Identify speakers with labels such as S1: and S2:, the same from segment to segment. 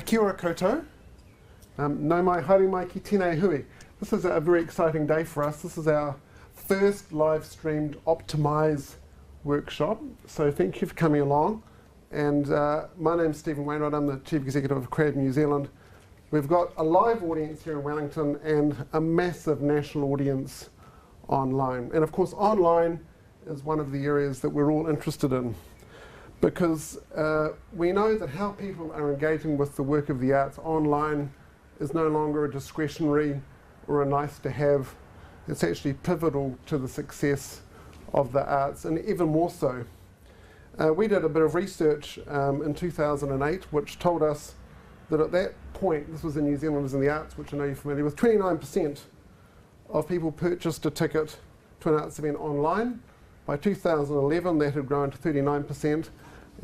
S1: Kia ora koutou. No mai haere mai ki tēnei hui. This is a very exciting day for us. This is our first live streamed Optimize workshop. So thank you for coming along. And my name's Stephen Wainwright. I'm the Chief Executive of Creative New Zealand. We've got a live audience here in Wellington and a massive national audience online. And of course, online is one of the areas that we're all interested in, because we know that how people are engaging with the work of the arts online is no longer a discretionary or a nice to have. It's actually pivotal to the success of the arts, and even more so. We did a bit of research in 2008 which told us that at that point, this was in New Zealanders in the Arts, which I know you're familiar with, 29% of people purchased a ticket to an arts event online. By 2011 that had grown to 39%,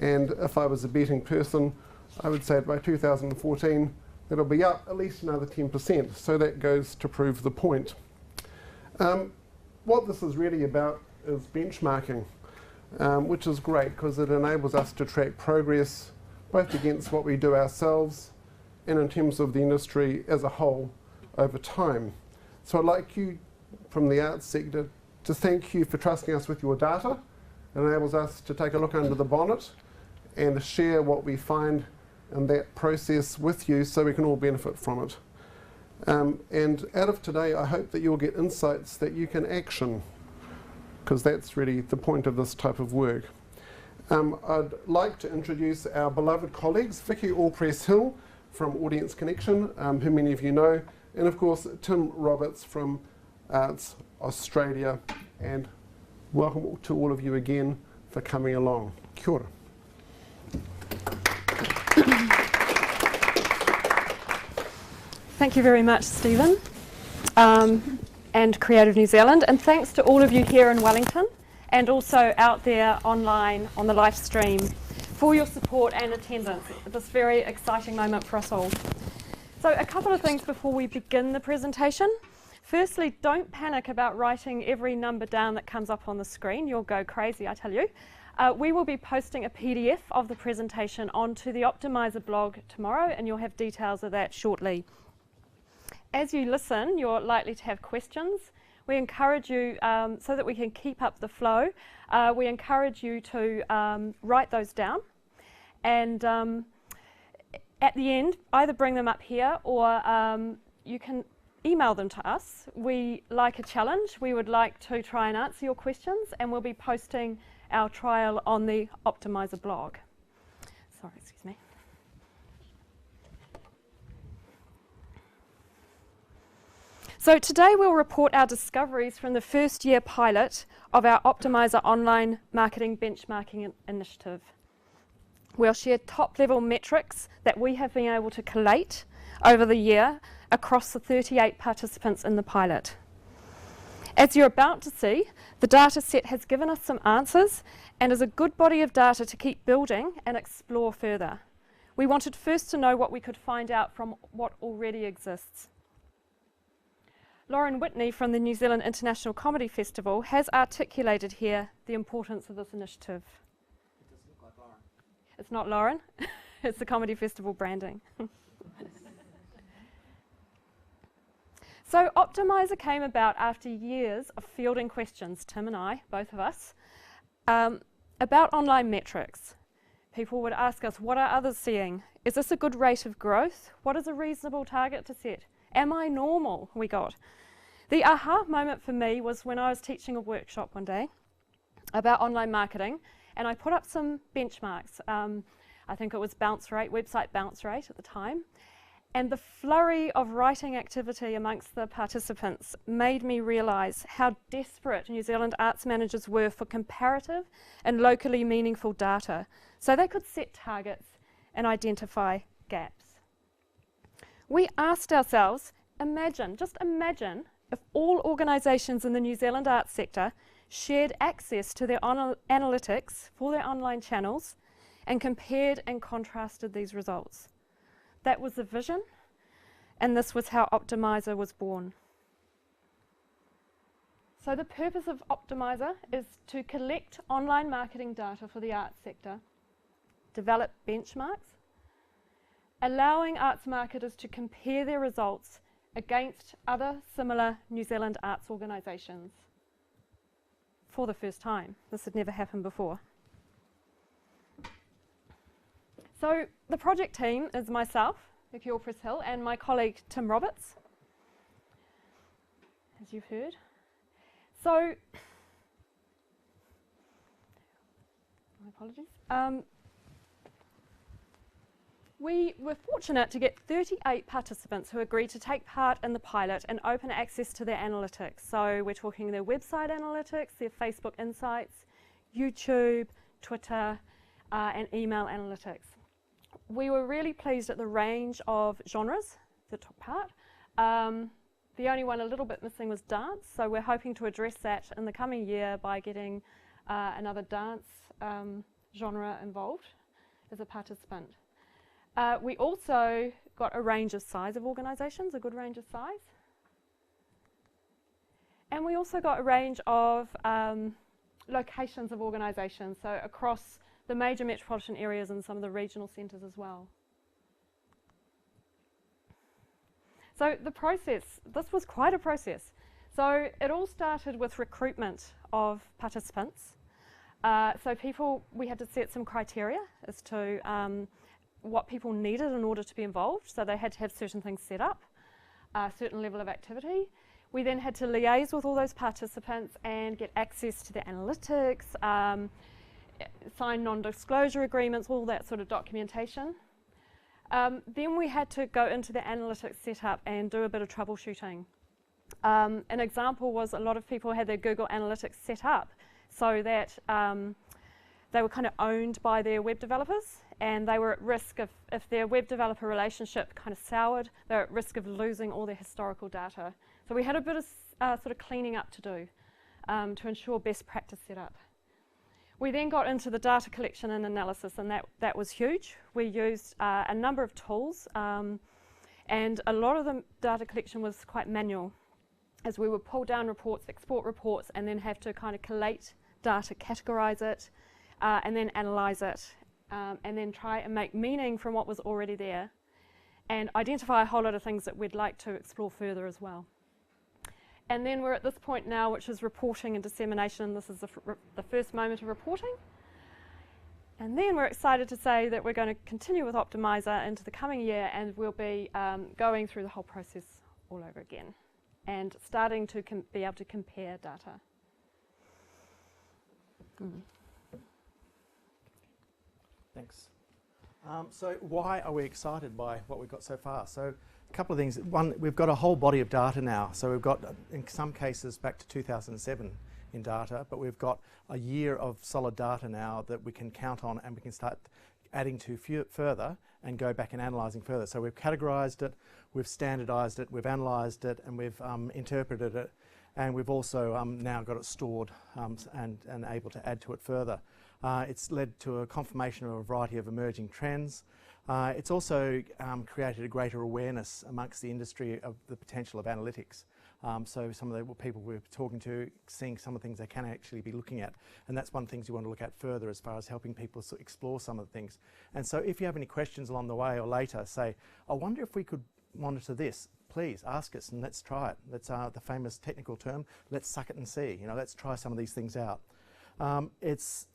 S1: and if I was a betting person, I would say by 2014 it'll be up at least another 10%, so that goes to prove the point. What this is really about is benchmarking, which is great because it enables us to track progress both against what we do ourselves and in terms of the industry as a whole over time. So I'd like you from the arts sector to thank you for trusting us with your data. It enables us to take a look under the bonnet and to share what we find in that process with you so we can all benefit from it. And out of today, I hope that you'll get insights that you can action, because that's really the point of this type of work. I'd like to introduce our beloved colleagues, Vicki Allpress Hill from Audience Connection, who many of you know, and of course Tim Roberts from Arts Australia, and welcome to all of you again for coming along. Kia ora.
S2: Thank you very much, Stephen, and Creative New Zealand, and thanks to all of you here in Wellington and also out there online on the live stream for your support and attendance at this very exciting moment for us all. So a couple of things before we begin the presentation. Firstly, don't panic about writing every number down that comes up on the screen. You'll go crazy, I tell you. We will be posting a PDF of the presentation onto the Optimiser blog tomorrow, and you'll have details of that shortly. As you listen, you're likely to have questions. We encourage you, so that we can keep up the flow, we encourage you to write those down, and at the end, either bring them up here or you can email them to us. We like a challenge. We would like to try and answer your questions, and we'll be posting our trial on the Optimiser blog. Sorry, excuse me. So today we'll report our discoveries from the first year pilot of our Optimiser online marketing benchmarking initiative. We'll share top level metrics that we have been able to collate over the year across the 38 participants in the pilot. As you're about to see, the data set has given us some answers and is a good body of data to keep building and explore further. We wanted first to know what we could find out from what already exists. Lauren Whitney from the New Zealand International Comedy Festival has articulated here the importance of this initiative.
S3: It doesn't look like Lauren.
S2: It's not Lauren, it's the Comedy Festival branding. So Optimiser came about after years of fielding questions, Tim and I, both of us, about online metrics. People would ask us, what are others seeing? Is this a good rate of growth? What is a reasonable target to set? Am I normal? We got. The aha moment for me was when I was teaching a workshop one day about online marketing, and I put up some benchmarks. I think it was bounce rate, website bounce rate at the time. And the flurry of writing activity amongst the participants made me realise how desperate New Zealand arts managers were for comparative and locally meaningful data, so they could set targets and identify gaps. We asked ourselves, just imagine if all organisations in the New Zealand arts sector shared access to their analytics for their online channels and compared and contrasted these results. That was the vision, and this was how Optimiser was born. So the purpose of Optimiser is to collect online marketing data for the arts sector, develop benchmarks, allowing arts marketers to compare their results against other similar New Zealand arts organisations for the first time. This had never happened before. So the project team is myself, Vicki Allpress Hill, and my colleague Tim Roberts, as you've heard. So, my apologies. We were fortunate to get 38 participants who agreed to take part in the pilot and open access to their analytics. So we're talking their website analytics, their Facebook insights, YouTube, Twitter, and email analytics. We were really pleased at the range of genres that took part. The only one a little bit missing was dance, so we're hoping to address that in the coming year by getting another dance genre involved as a participant. We also got a range of size of organisations, a good range of size. And we also got a range of locations of organisations, so across the major metropolitan areas and some of the regional centres as well. So the process, this was quite a process. So it all started with recruitment of participants. So we had to set some criteria as to what people needed in order to be involved. So they had to have certain things set up, a certain level of activity. We then had to liaise with all those participants and get access to the analytics, sign non-disclosure agreements, all that sort of documentation. Then we had to go into the analytics setup and do a bit of troubleshooting. An example was a lot of people had their Google Analytics set up so that they were kind of owned by their web developers, and they were at risk of, if their web developer relationship kind of soured, they were at risk of losing all their historical data. So we had a bit of sort of cleaning up to do to ensure best practice setup. We then got into the data collection and analysis, and that was huge. We used a number of tools, and a lot of the data collection was quite manual, as we would pull down reports, export reports, and then have to kind of collate data, categorise it, and then analyse it, and then try and make meaning from what was already there, and identify a whole lot of things that we'd like to explore further as well. And then we're at this point now, which is reporting and dissemination. This is the first moment of reporting. And then we're excited to say that we're going to continue with Optimiser into the coming year, and we'll be going through the whole process all over again and starting to be able to compare data.
S4: Thanks. So why are we excited by what we've got so far? So a couple of things. One, we've got a whole body of data now. So we've got, in some cases, back to 2007 in data, but we've got a year of solid data now that we can count on, and we can start adding to further and go back and analysing further. So we've categorised it, we've standardised it, we've analysed it, and we've interpreted it, and we've also now got it stored and able to add to it further. It's led to a confirmation of a variety of emerging trends. It's also created a greater awareness amongst the industry of the potential of analytics. So some of the people we're talking to, seeing some of the things they can actually be looking at. And that's one of the things you want to look at further as far as helping people explore some of the things. And so if you have any questions along the way or later, say, I wonder if we could monitor this, please ask us and let's try it. That's the famous technical term, let's suck it and see. You know, let's try some of these things out.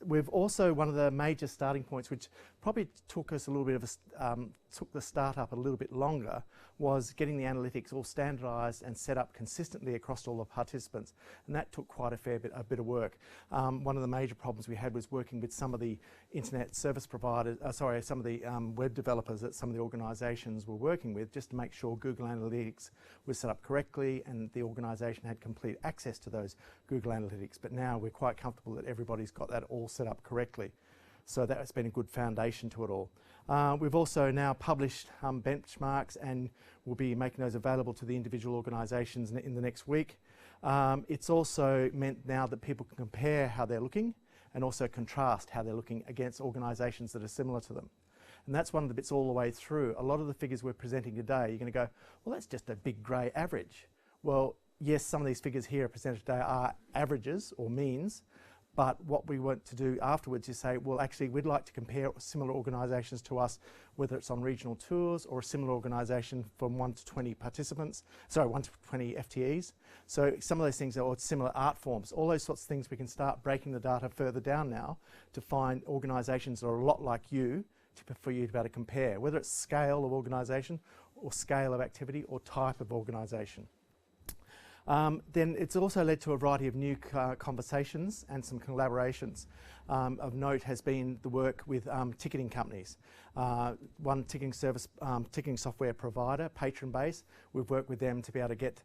S4: We've also, one of the major starting points, which probably took us a little bit of took the startup a little bit longer, was getting the analytics all standardised and set up consistently across all the participants, and that took quite a bit of work. One of the major problems we had was working with some of the internet service providers, some of the web developers that some of the organisations were working with, just to make sure Google Analytics was set up correctly and the organisation had complete access to those Google Analytics. But now we're quite comfortable that everybody's got that all set up correctly. So that's been a good foundation to it all. We've also now published benchmarks, and we'll be making those available to the individual organisations in the next week. It's also meant now that people can compare how they're looking and also contrast how they're looking against organisations that are similar to them. And that's one of the bits all the way through. A lot of the figures we're presenting today, you're going to go, well, that's just a big grey average. Well, yes, some of these figures here presented today are averages or means, But what we want to do afterwards is say, well, actually, we'd like to compare similar organisations to us, whether it's on regional tours or a similar organisation from 1 to 20 participants, sorry, 1 to 20 FTEs. So some of those things are similar art forms. All those sorts of things we can start breaking the data further down now to find organisations that are a lot like you for you to be able to compare, whether it's scale of organisation or scale of activity or type of organisation. Then it's also led to a variety of new conversations and some collaborations. Of note has been the work with ticketing companies. One ticketing software provider, Patron Base, we've worked with them to be able to get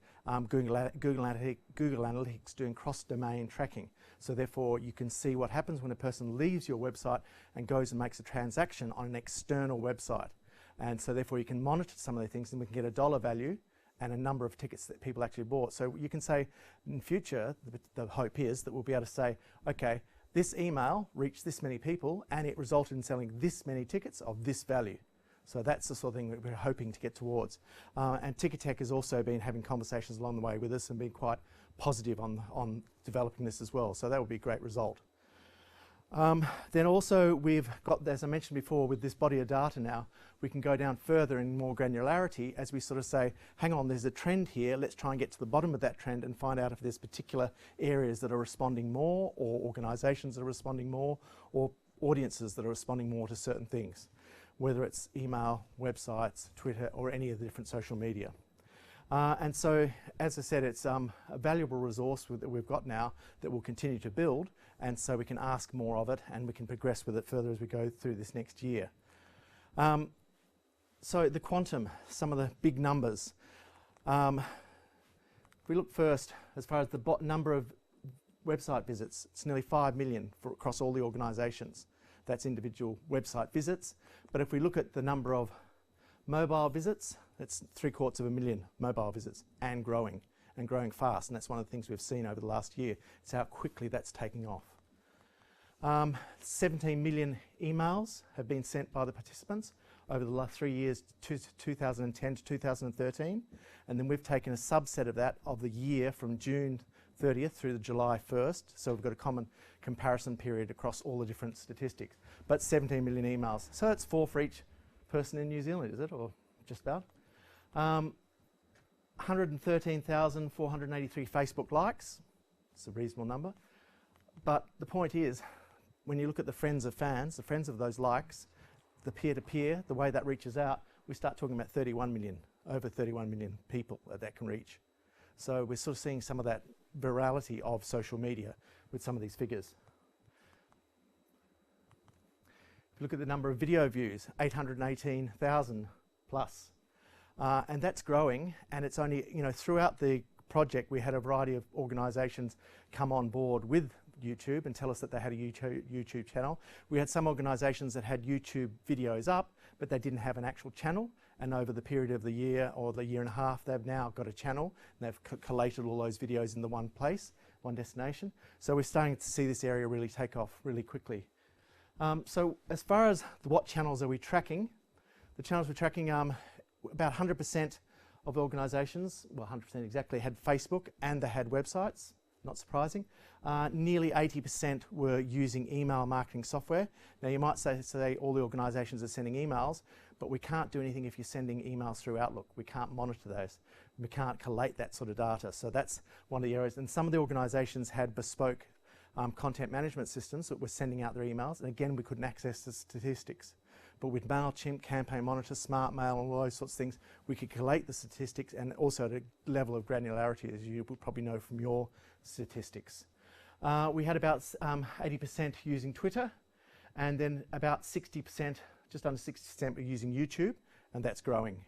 S4: Google Analytics doing cross-domain tracking. So therefore you can see what happens when a person leaves your website and goes and makes a transaction on an external website. And so therefore you can monitor some of the things and we can get a dollar value and a number of tickets that people actually bought. So you can say in future, the hope is that we'll be able to say, okay, this email reached this many people and it resulted in selling this many tickets of this value. So that's the sort of thing that we're hoping to get towards. And Ticketek has also been having conversations along the way with us and been quite positive on developing this as well. So that would be a great result. Then also we've got, as I mentioned before, with this body of data now, we can go down further in more granularity as we sort of say, hang on, there's a trend here, let's try and get to the bottom of that trend and find out if there's particular areas that are responding more, or organisations that are responding more, or audiences that are responding more to certain things, whether it's email, websites, Twitter, or any of the different social media. And so, as I said, it's a valuable resource that we've got now that we'll continue to build, and so we can ask more of it and we can progress with it further as we go through this next year. So the quantum, some of the big numbers. If we look first, as far as the number of website visits, it's nearly 5 million across all the organisations. That's individual website visits. But if we look at the number of mobile visits, it's 750,000 mobile visits and growing fast. And that's one of the things we've seen over the last year. It's how quickly that's taking off. 17 million emails have been sent by the participants over the last 3 years, 2010 to 2013. And then we've taken a subset of that of the year from June 30th through to July 1st. So we've got a common comparison period across all the different statistics. But 17 million emails. So it's 4 for each person in New Zealand, is it? Or just about. 113,483 Facebook likes. It's a reasonable number. But the point is, when you look at the friends of fans, the friends of those likes, the peer-to-peer, the way that reaches out, we start talking about 31 million, over 31 million people that can reach. So we're sort of seeing some of that virality of social media with some of these figures. If you look at the number of video views, 818,000 plus. And that's growing, and it's only, throughout the project we had a variety of organisations come on board with YouTube and tell us that they had a YouTube channel. We had some organisations that had YouTube videos up, but they didn't have an actual channel, and over the period of the year or the year and a half, they've now got a channel, and they've collated all those videos into one place, one destination. So we're starting to see this area really take off really quickly. So as far as what channels are we tracking, the channels we're tracking, about 100% of organisations, well 100% exactly, had Facebook and they had websites, not surprising. Nearly 80% were using email marketing software. Now you might say all the organisations are sending emails, but we can't do anything if you're sending emails through Outlook. We can't monitor those. We can't collate that sort of data. So that's one of the areas. And some of the organisations had bespoke content management systems that were sending out their emails, and again we couldn't access the statistics. But with MailChimp, Campaign Monitor, Smart Mail, and all those sorts of things, we could collate the statistics and also at a level of granularity, as you would probably know from your statistics. We had about 80% using Twitter, and then about 60%, just under 60% were using YouTube, and that's growing.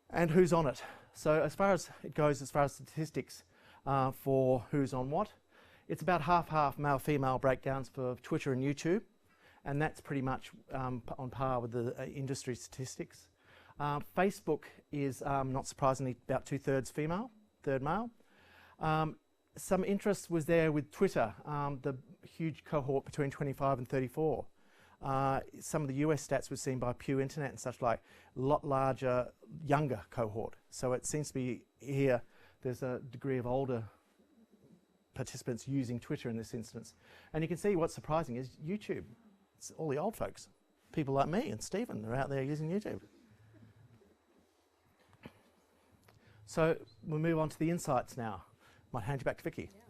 S4: And who's on it? So as far as it goes, as far as statistics for who's on what, it's about half-half male-female breakdowns for Twitter and YouTube. And that's pretty much on par with the industry statistics. Facebook is, not surprisingly, about 2/3 female, 1/3 male. Some interest was there with Twitter, the huge cohort between 25 and 34. Some of the US stats were seen by Pew Internet and such like, a lot larger, younger cohort. So it seems to be here, there's a degree of older participants using Twitter in this instance. And you can see what's surprising is YouTube. It's all the old folks. People like me and Stephen are out there using YouTube. So we'll move on to the insights now. Might hand you back to Vicki.
S2: Yeah.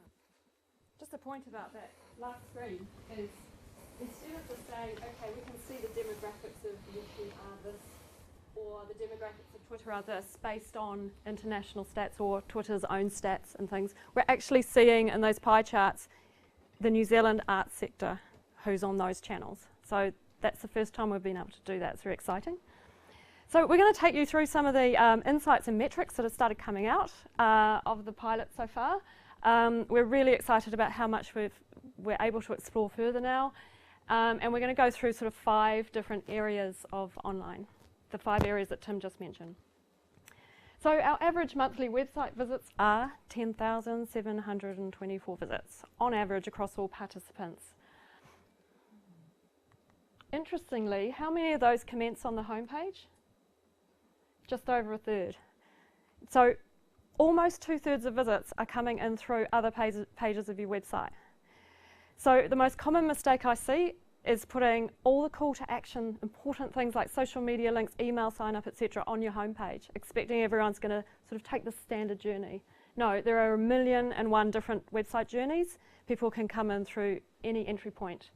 S2: Just a point about that last screen is instead of just saying, okay, we can see the demographics of YouTube are this, or the demographics of Twitter are this, based on international stats or Twitter's own stats and things, we're actually seeing in those pie charts the New Zealand arts sector who's on those channels. So that's the first time we've been able to do that. It's very exciting. So we're going to take you through some of the insights and metrics that have started coming out of the pilot so far. We're really excited about how much we're able to explore further now. And we're going to go through sort of 5 different areas of online, the 5 areas that Tim just mentioned. So our average monthly website visits are 10,724 visits on average across all participants. Interestingly, how many of those commence on the homepage? Just over a third. So almost 2/3 of visits are coming in through other pages of your website. So the most common mistake I see is putting all the call to action, important things like social media links, email sign up, etc. on your homepage, expecting everyone's going to sort of take the standard journey. No, there are 1,000,001 different website journeys. People can come in through any entry point.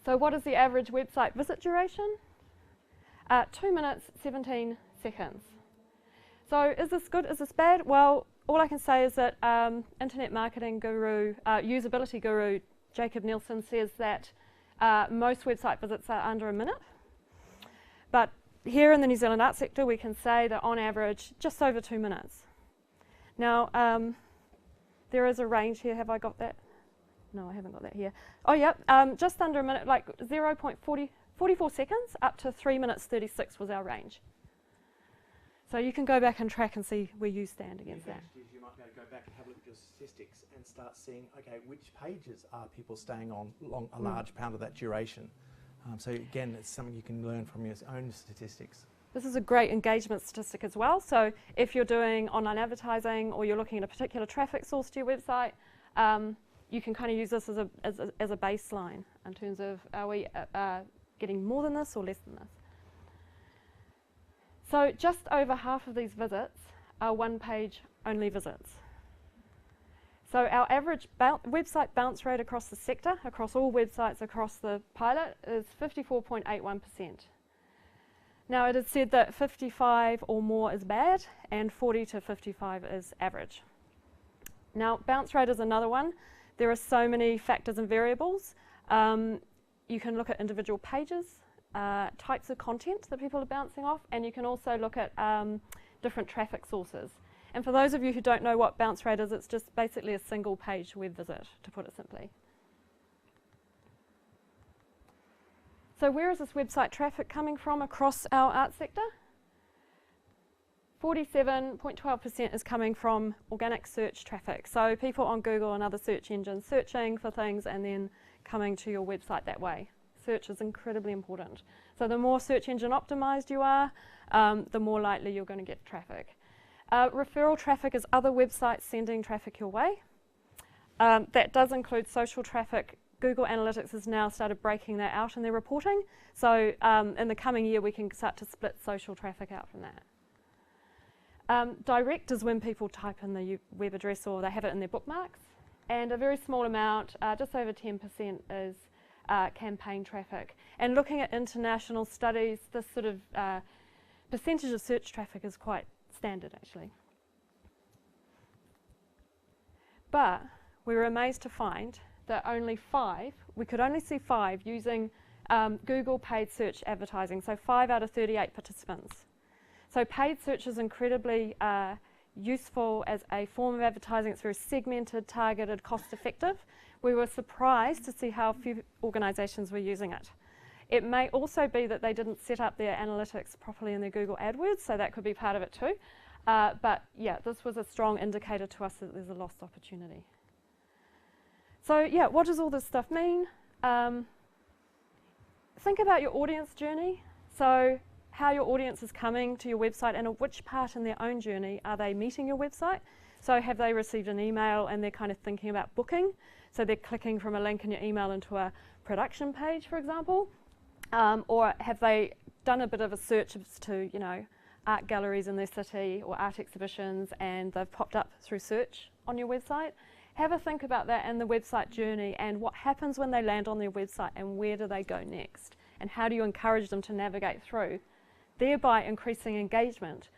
S2: So what is the average website visit duration? 2 minutes, 17 seconds. So is this good, is this bad? Well, all I can say is that internet marketing guru, usability guru, Jacob Nielsen says that most website visits are under a minute. But here in the New Zealand arts sector, we can say that on average, just over 2 minutes. Now, there is a range here. Have I got that? No, I haven't got that here. Oh, yeah, just under a minute, like 0.44 seconds up to 3 minutes 36 was our range. So you can go back and track and see where you stand against that.
S4: You might be able to go back and have a look at your statistics and start seeing, okay, which pages are people staying on a large pound of that duration. So again, it's something you can learn from your own statistics.
S2: This is a great engagement statistic as well. So if you're doing online advertising or you're looking at a particular traffic source to your website, you can kind of use this as a baseline in terms of are we getting more than this or less than this. So just over half of these visits are one-page only visits. So our average website bounce rate across the sector, across all websites across the pilot, is 54.81%. Now it is said that 55 or more is bad and 40 to 55 is average. Now bounce rate is another one. There are so many factors and variables. You can look at individual pages, types of content that people are bouncing off, and you can also look at different traffic sources. And for those of you who don't know what bounce rate is, it's just basically a single page web visit, to put it simply. So where is this website traffic coming from across our arts sector? 47.12% is coming from organic search traffic. So people on Google and other search engines searching for things and then coming to your website that way. Search is incredibly important. So the more search engine optimized you are, the more likely you're going to get traffic. Referral traffic is other websites sending traffic your way. That does include social traffic. Google Analytics has now started breaking that out in their reporting. So in the coming year, we can start to split social traffic out from that. Direct is when people type in the web address or they have it in their bookmarks. And a very small amount, just over 10%, is campaign traffic. And looking at international studies, this sort of percentage of search traffic is quite standard, actually. But we were amazed to find that we could only see 5 using Google paid search advertising, so 5 out of 38 participants. So paid search is incredibly useful as a form of advertising. It's very segmented, targeted, cost-effective. We were surprised to see how few organisations were using it. It may also be that they didn't set up their analytics properly in their Google AdWords, so that could be part of it too. But yeah, this was a strong indicator to us that there's a lost opportunity. So yeah, what does all this stuff mean? Think about your audience journey. So how your audience is coming to your website and at which part in their own journey are they meeting your website. So have they received an email and they're kind of thinking about booking? So they're clicking from a link in your email into a production page, for example? Or have they done a bit of a search as to, you know, art galleries in their city or art exhibitions, and they've popped up through search on your website? Have a think about that and the website journey, and what happens when they land on their website, and where do they go next, and how do you encourage them to navigate through, thereby increasing engagement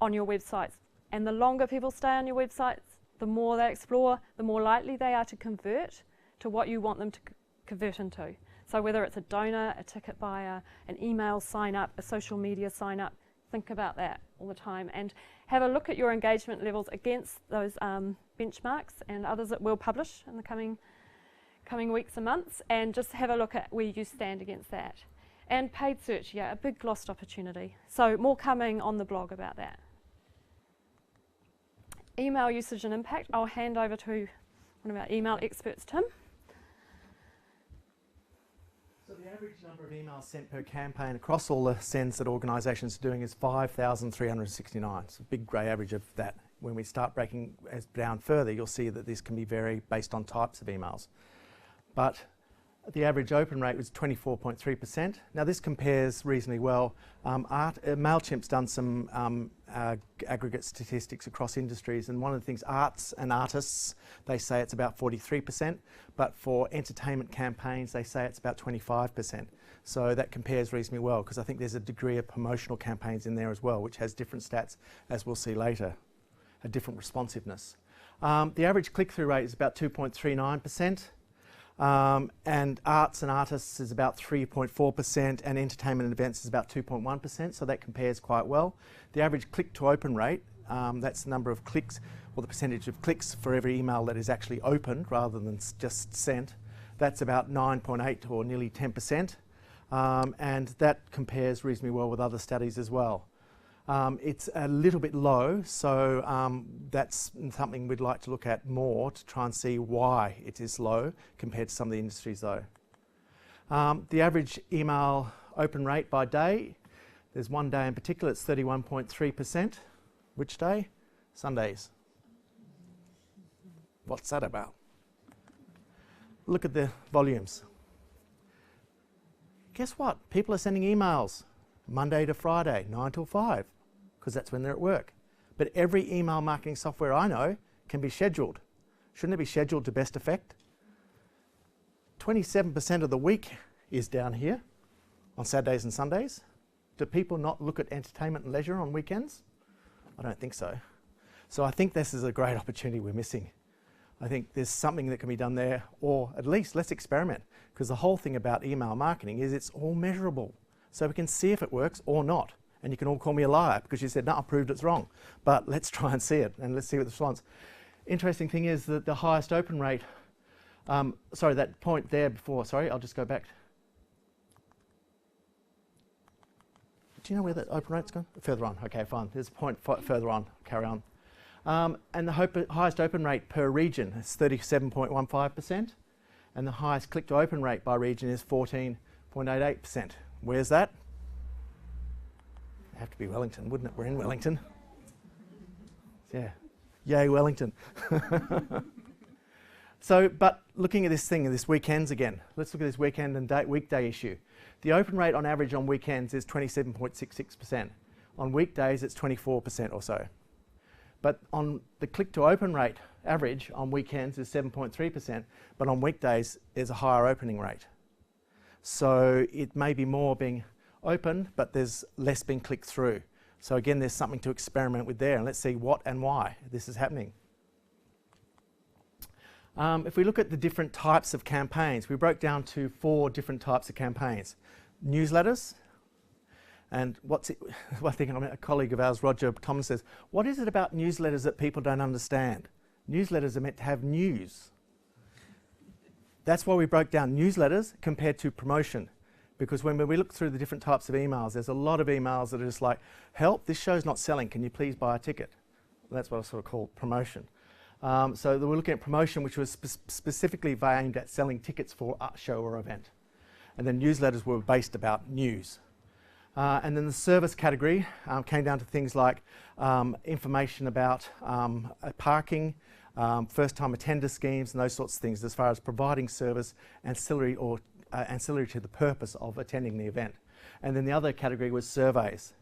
S2: on your websites. And the longer people stay on your websites, the more they explore, the more likely they are to convert to what you want them to convert into. So whether it's a donor, a ticket buyer, an email sign up, a social media sign up, think about that all the time, and have a look at your engagement levels against those benchmarks and others that we'll publish in the coming weeks and months, and just have a look at where you stand against that. And paid search, yeah, a big lost opportunity. So more coming on the blog about that. Email usage and impact, I'll hand over to one of our email experts, Tim.
S4: So the average number of emails sent per campaign across all the sends that organisations are doing is 5,369. It's a big grey average of that. When we start breaking down further, you'll see that this can be vary based on types of emails. But the average open rate was 24.3%. Now this compares reasonably well. MailChimp's done some aggregate statistics across industries, and one of the things, arts and artists, they say it's about 43%, but for entertainment campaigns they say it's about 25%. So that compares reasonably well, because I think there's a degree of promotional campaigns in there as well, which has different stats, as we'll see later, a different responsiveness. The average click-through rate is about 2.39%. And arts and artists is about 3.4%, and entertainment and events is about 2.1%, so that compares quite well. The average click-to-open rate, that's the number of clicks, or the percentage of clicks for every email that is actually opened rather than just sent, that's about 9.8 or nearly 10%, and that compares reasonably well with other studies as well. It's a little bit low, so that's something we'd like to look at more to try and see why it is low compared to some of the industries though. The average email open rate by day, there's one day in particular, it's 31.3%. Which day? Sundays. What's that about? Look at the volumes. Guess what? People are sending emails Monday to Friday, 9 till 5. Because that's when they're at work. But every email marketing software I know can be scheduled. Shouldn't it be scheduled to best effect? 27% of the week is down here on Saturdays and Sundays. Do people not look at entertainment and leisure on weekends? I don't think so. So I think this is a great opportunity we're missing. I think there's something that can be done there, or at least let's experiment, because the whole thing about email marketing is it's all measurable. So we can see if it works or not. And you can all call me a liar because you said, no, I proved it's wrong. But let's try and see it, and let's see what the response. Interesting thing is that the highest open rate, sorry, that point there before, sorry, I'll just go back. Do you know where that open rate's gone? Further on, okay, fine. There's a point further on, carry on. And the highest open rate per region is 37.15%, and the highest click-to-open rate by region is 14.88%. Where's that? It'd have to be Wellington, wouldn't it? We're in Wellington. Yeah. Yay, Wellington. So, but looking at this thing, this weekends again, let's look at this weekend and weekday issue. The open rate on average on weekends is 27.66%. On weekdays, it's 24% or so. But on the click-to-open rate average on weekends is 7.3%, but on weekdays, there's a higher opening rate. So it may be more being opened, but there's less being clicked through. So again, there's something to experiment with there, and let's see what and why this is happening. If we look at the different types of campaigns, we broke down to 4 different types of campaigns. Newsletters, and one thing a colleague of ours, Roger Thomas, says, what is it about newsletters that people don't understand? Newsletters are meant to have news. That's why we broke down newsletters compared to promotion. Because when we look through the different types of emails, there's a lot of emails that are just like, help, this show's not selling, can you please buy a ticket? That's what I sort of call promotion. So we're looking at promotion, which was specifically aimed at selling tickets for a show or event. And then newsletters were based about news. And then the service category came down to things like information about parking, first-time attender schemes and those sorts of things as far as providing service ancillary or ancillary to the purpose of attending the event. And then the other category was surveys.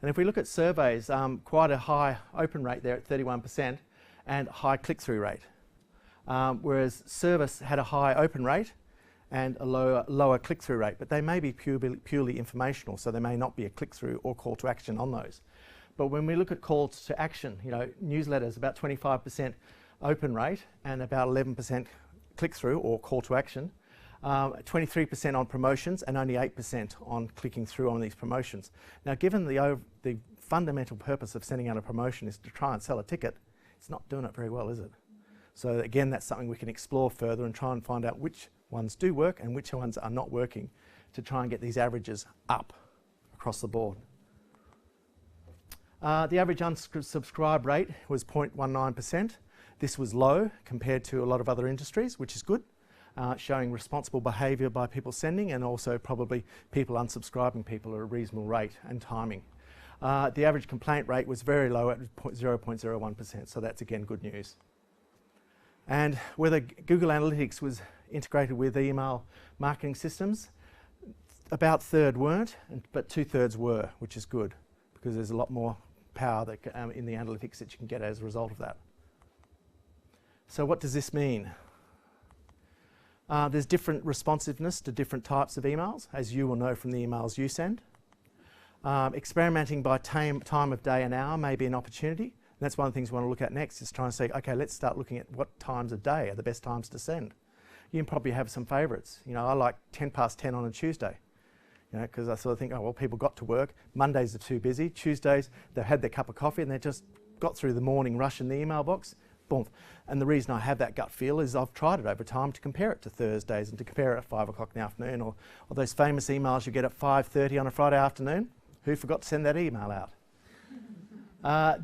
S4: And if we look at surveys, quite a high open rate there at 31% and high click-through rate. Whereas service had a high open rate and a lower click-through rate, but they may be purely informational, so there may not be a click-through or call to action on those. But when we look at calls to action, you know, newsletters, about 25% open rate and about 11% click-through or call to action, 23% on promotions and only 8% on clicking through on these promotions. Now, given the fundamental purpose of sending out a promotion is to try and sell a ticket, it's not doing it very well, is it? So again, that's something we can explore further and try and find out which ones do work and which ones are not working to try and get these averages up across the board. The average unsubscribe rate was 0.19%. This was low compared to a lot of other industries, which is good, showing responsible behaviour by people sending and also probably people unsubscribing people at a reasonable rate and timing. The average complaint rate was very low at 0.01%, so that's again good news. And whether Google Analytics was integrated with email marketing systems, about a third weren't, but 2/3 were, which is good because there's a lot more power that, in the analytics that you can get as a result of that. So what does this mean? There's different responsiveness to different types of emails, as you will know from the emails you send. Experimenting by time of day and hour may be an opportunity. And that's one of the things we want to look at next, is trying to say, okay, let's start looking at what times of day are the best times to send. You can probably have some favourites. You know, I like 10:10 on a Tuesday, you know, because I sort of think, oh, well, people got to work. Mondays are too busy. Tuesdays, they've had their cup of coffee and they just got through the morning rush in the email box. Boom. And the reason I have that gut feel is I've tried it over time to compare it to Thursdays and to compare it at 5 o'clock in the afternoon, or those famous emails you get at 5:30 on a Friday afternoon. Who forgot to send that email out?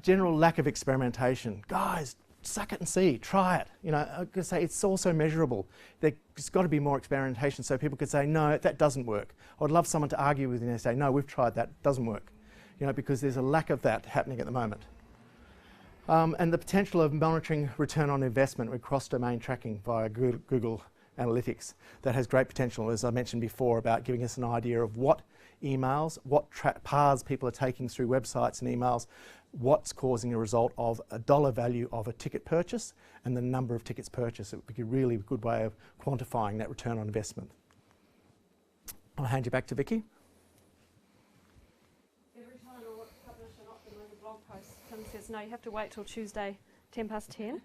S4: General lack of experimentation. Guys, suck it and see, try it. You know, I'm going to say it's also measurable. There's got to be more experimentation so people could say, no, that doesn't work. I'd love someone to argue with you and say, no, we've tried that, doesn't work. You know, because there's a lack of that happening at the moment. And the potential of monitoring return on investment with cross-domain tracking via Google Analytics. That has great potential, as I mentioned before, about giving us an idea of what emails, what paths people are taking through websites and emails, what's causing a result of a dollar value of a ticket purchase and the number of tickets purchased. It would be a really good way of quantifying that return on investment. I'll hand you back to Vicki.
S2: Every time I want to publish an Optimiser blog post, Tim says, no, you have to wait till Tuesday, 10:10.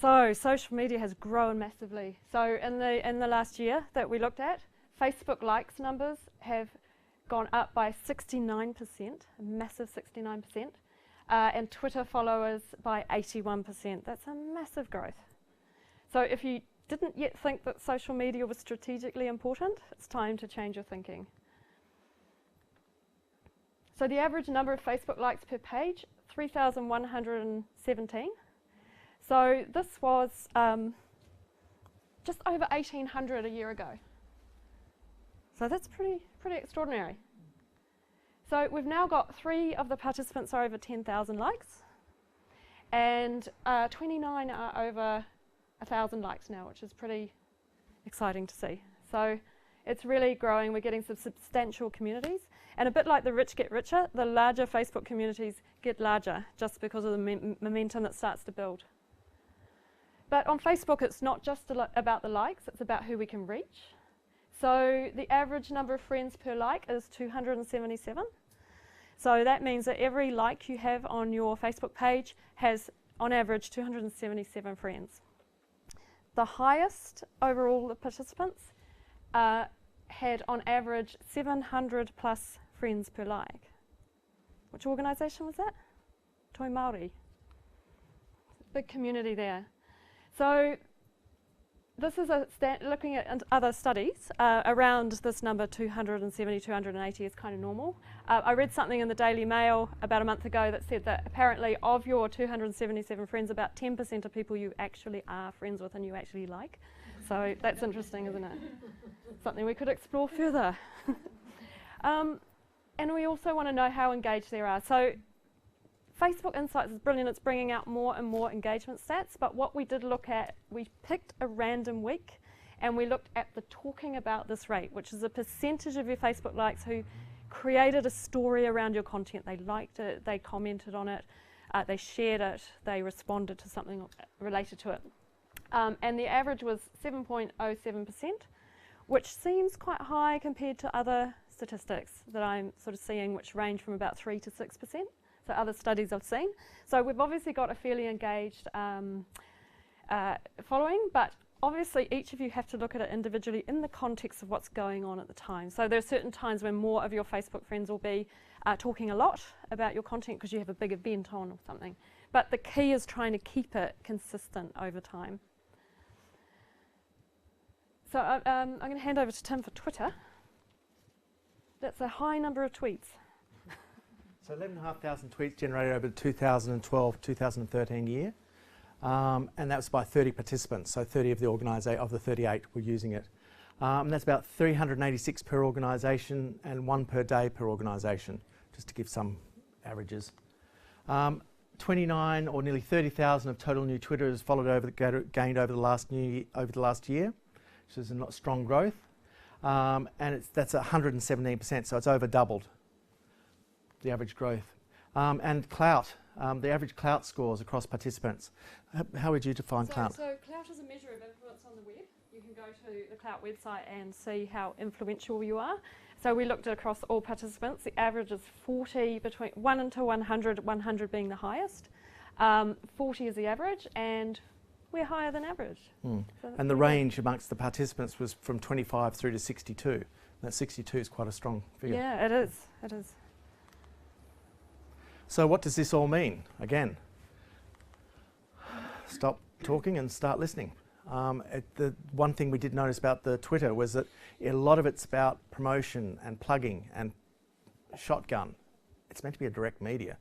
S2: So social media has grown massively. So in the last year that we looked at, Facebook likes numbers have gone up by 69%, a massive 69%, and Twitter followers by 81%. That's a massive growth. So if you didn't yet think that social media was strategically important, it's time to change your thinking. So the average number of Facebook likes per page, 3,117. So this was just over 1,800 a year ago. So that's pretty extraordinary. So we've now got 3 of the participants are over 10,000 likes, and 29 are over 1,000 likes now, which is pretty exciting to see. So it's really growing. We're getting some substantial communities, and a bit like the rich get richer, the larger Facebook communities get larger just because of the momentum that starts to build. But on Facebook, it's not just about the likes, it's about who we can reach. So the average number of friends per like is 277. So that means that every like you have on your Facebook page has, on average, 277 friends. The highest overall the participants had, on average, 700 plus friends per like. Which organisation was that? Toi Māori. Big community there. So this is looking at other studies around this number, 270, 280 is kind of normal. I read something in the Daily Mail about a month ago that said that apparently of your 277 friends, about 10% of people you actually are friends with and you actually like. So that's interesting, isn't it? Something we could explore further. And we also want to know how engaged there are. So Facebook Insights is brilliant. It's bringing out more and more engagement stats. But what we did look at, we picked a random week and we looked at the talking about this rate, which is a percentage of your Facebook likes who created a story around your content. They liked it, they commented on it, they shared it, they responded to something related to it. And the average was 7.07%, which seems quite high compared to other statistics that I'm sort of seeing, which range from about 3 to 6%. So other studies I've seen. So we've obviously got a fairly engaged following, but obviously each of you have to look at it individually in the context of what's going on at the time. So there are certain times when more of your Facebook friends will be talking a lot about your content because you have a big event on or something. But the key is trying to keep it consistent over time. So I'm going to hand over to Tim for Twitter. That's a high number of tweets.
S4: So 11,500 tweets generated over the 2012-2013 year. And that was by 30 participants, so 30 of the 38 were using it. And that's about 386 per organisation and 1 per day per organisation, just to give some averages. 29 or nearly 30,000 of total new Twitters gained over the last year, which is a strong growth. And that's 117%, so it's over doubled the average growth. And clout. The average clout scores across participants. How would you define clout?
S2: So clout is a measure of influence on the web. You can go to the clout website and see how influential you are. So we looked across all participants. The average is 40, between 1 to 100, 100 being the highest. 40 is the average, and we're higher than average. So
S4: and the range amongst the participants was from 25 through to 62. That 62 is quite a strong figure.
S2: Yeah, it is. It is.
S4: So what does this all mean? Again, stop talking and start listening. The one thing we did notice about the Twitter was that a lot of it's about promotion and plugging and shotgun. It's meant to be a direct medium,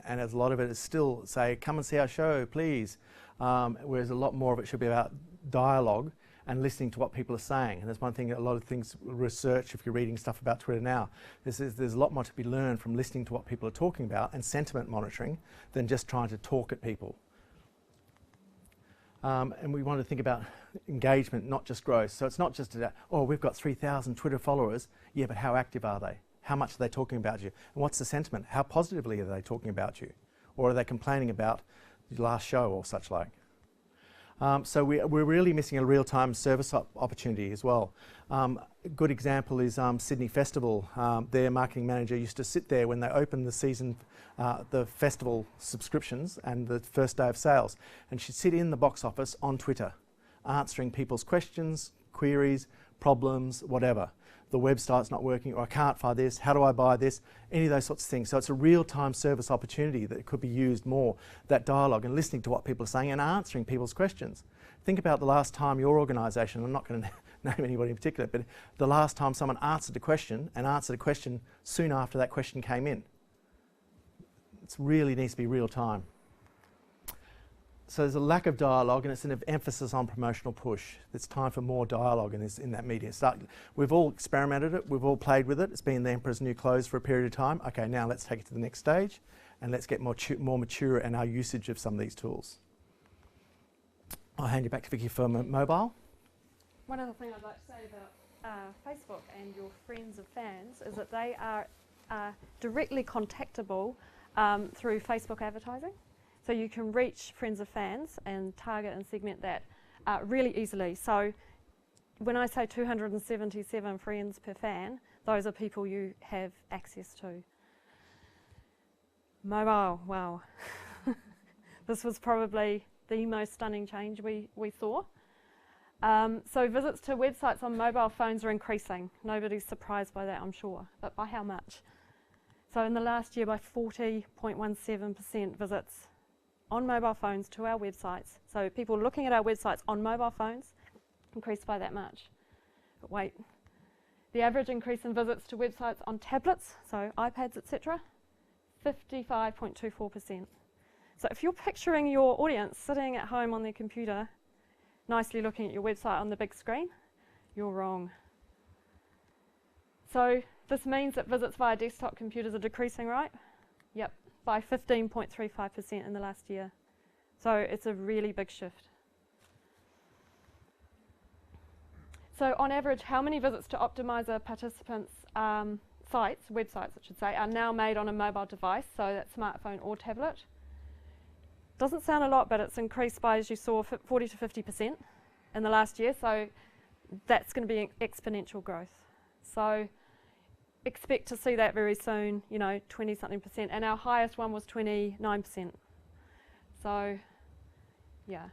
S4: and a lot of it is still say, come and see our show, please. Whereas a lot more of it should be about dialogue and listening to what people are saying. And there's one thing, a lot of things, research, if you're reading stuff about Twitter now, there's a lot more to be learned from listening to what people are talking about and sentiment monitoring than just trying to talk at people. And we want to think about engagement, not just growth. So it's not just that, oh, we've got 3,000 Twitter followers. Yeah, but how active are they? How much are they talking about you? And what's the sentiment? How positively are they talking about you? Or are they complaining about the last show or such like? So we're really missing a real-time service opportunity as well. A good example is Sydney Festival. Their marketing manager used to sit there when they opened the season, the festival subscriptions and the first day of sales, and she'd sit in the box office on Twitter, answering people's questions, queries, problems, whatever. The website's not working, or I can't find this, how do I buy this? Any of those sorts of things. So it's a real-time service opportunity that could be used more, that dialogue and listening to what people are saying and answering people's questions. Think about the last time your organisation, I'm not going to name anybody in particular, but the last time someone answered a question and answered a question soon after that question came in. It really needs to be real-time. So there's a lack of dialogue, and it's an emphasis on promotional push. It's time for more dialogue in that media. We've all experimented it, we've all played with it. It's been the emperor's new clothes for a period of time. Okay, now let's take it to the next stage, and let's get more mature in our usage of some of these tools. I'll hand you back to Vicki for mobile.
S2: One other thing I'd like to say about Facebook and your friends of fans is that they are directly contactable through Facebook advertising. So you can reach friends of fans and target and segment that really easily. So when I say 277 friends per fan, those are people you have access to. Mobile, wow. This was probably the most stunning change we saw. So visits to websites on mobile phones are increasing. Nobody's surprised by that, I'm sure. But by how much? So in the last year, by 40.17% visits on mobile phones to our websites. So people looking at our websites on mobile phones increased by that much. But wait, the average increase in visits to websites on tablets, so iPads, etc., 55.24%. So if you're picturing your audience sitting at home on their computer, nicely looking at your website on the big screen, you're wrong. So this means that visits via desktop computers are decreasing, right? Yep, by 15.35% in the last year. So it's a really big shift. So on average, how many visits to Optimiser participants' sites, websites I should say, are now made on a mobile device, so that's smartphone or tablet? Doesn't sound a lot, but it's increased by, as you saw, 40 to 50% in the last year, so that's going to be exponential growth. So expect to see that very soon, 20-something%, and our highest one was 29%. So, yeah.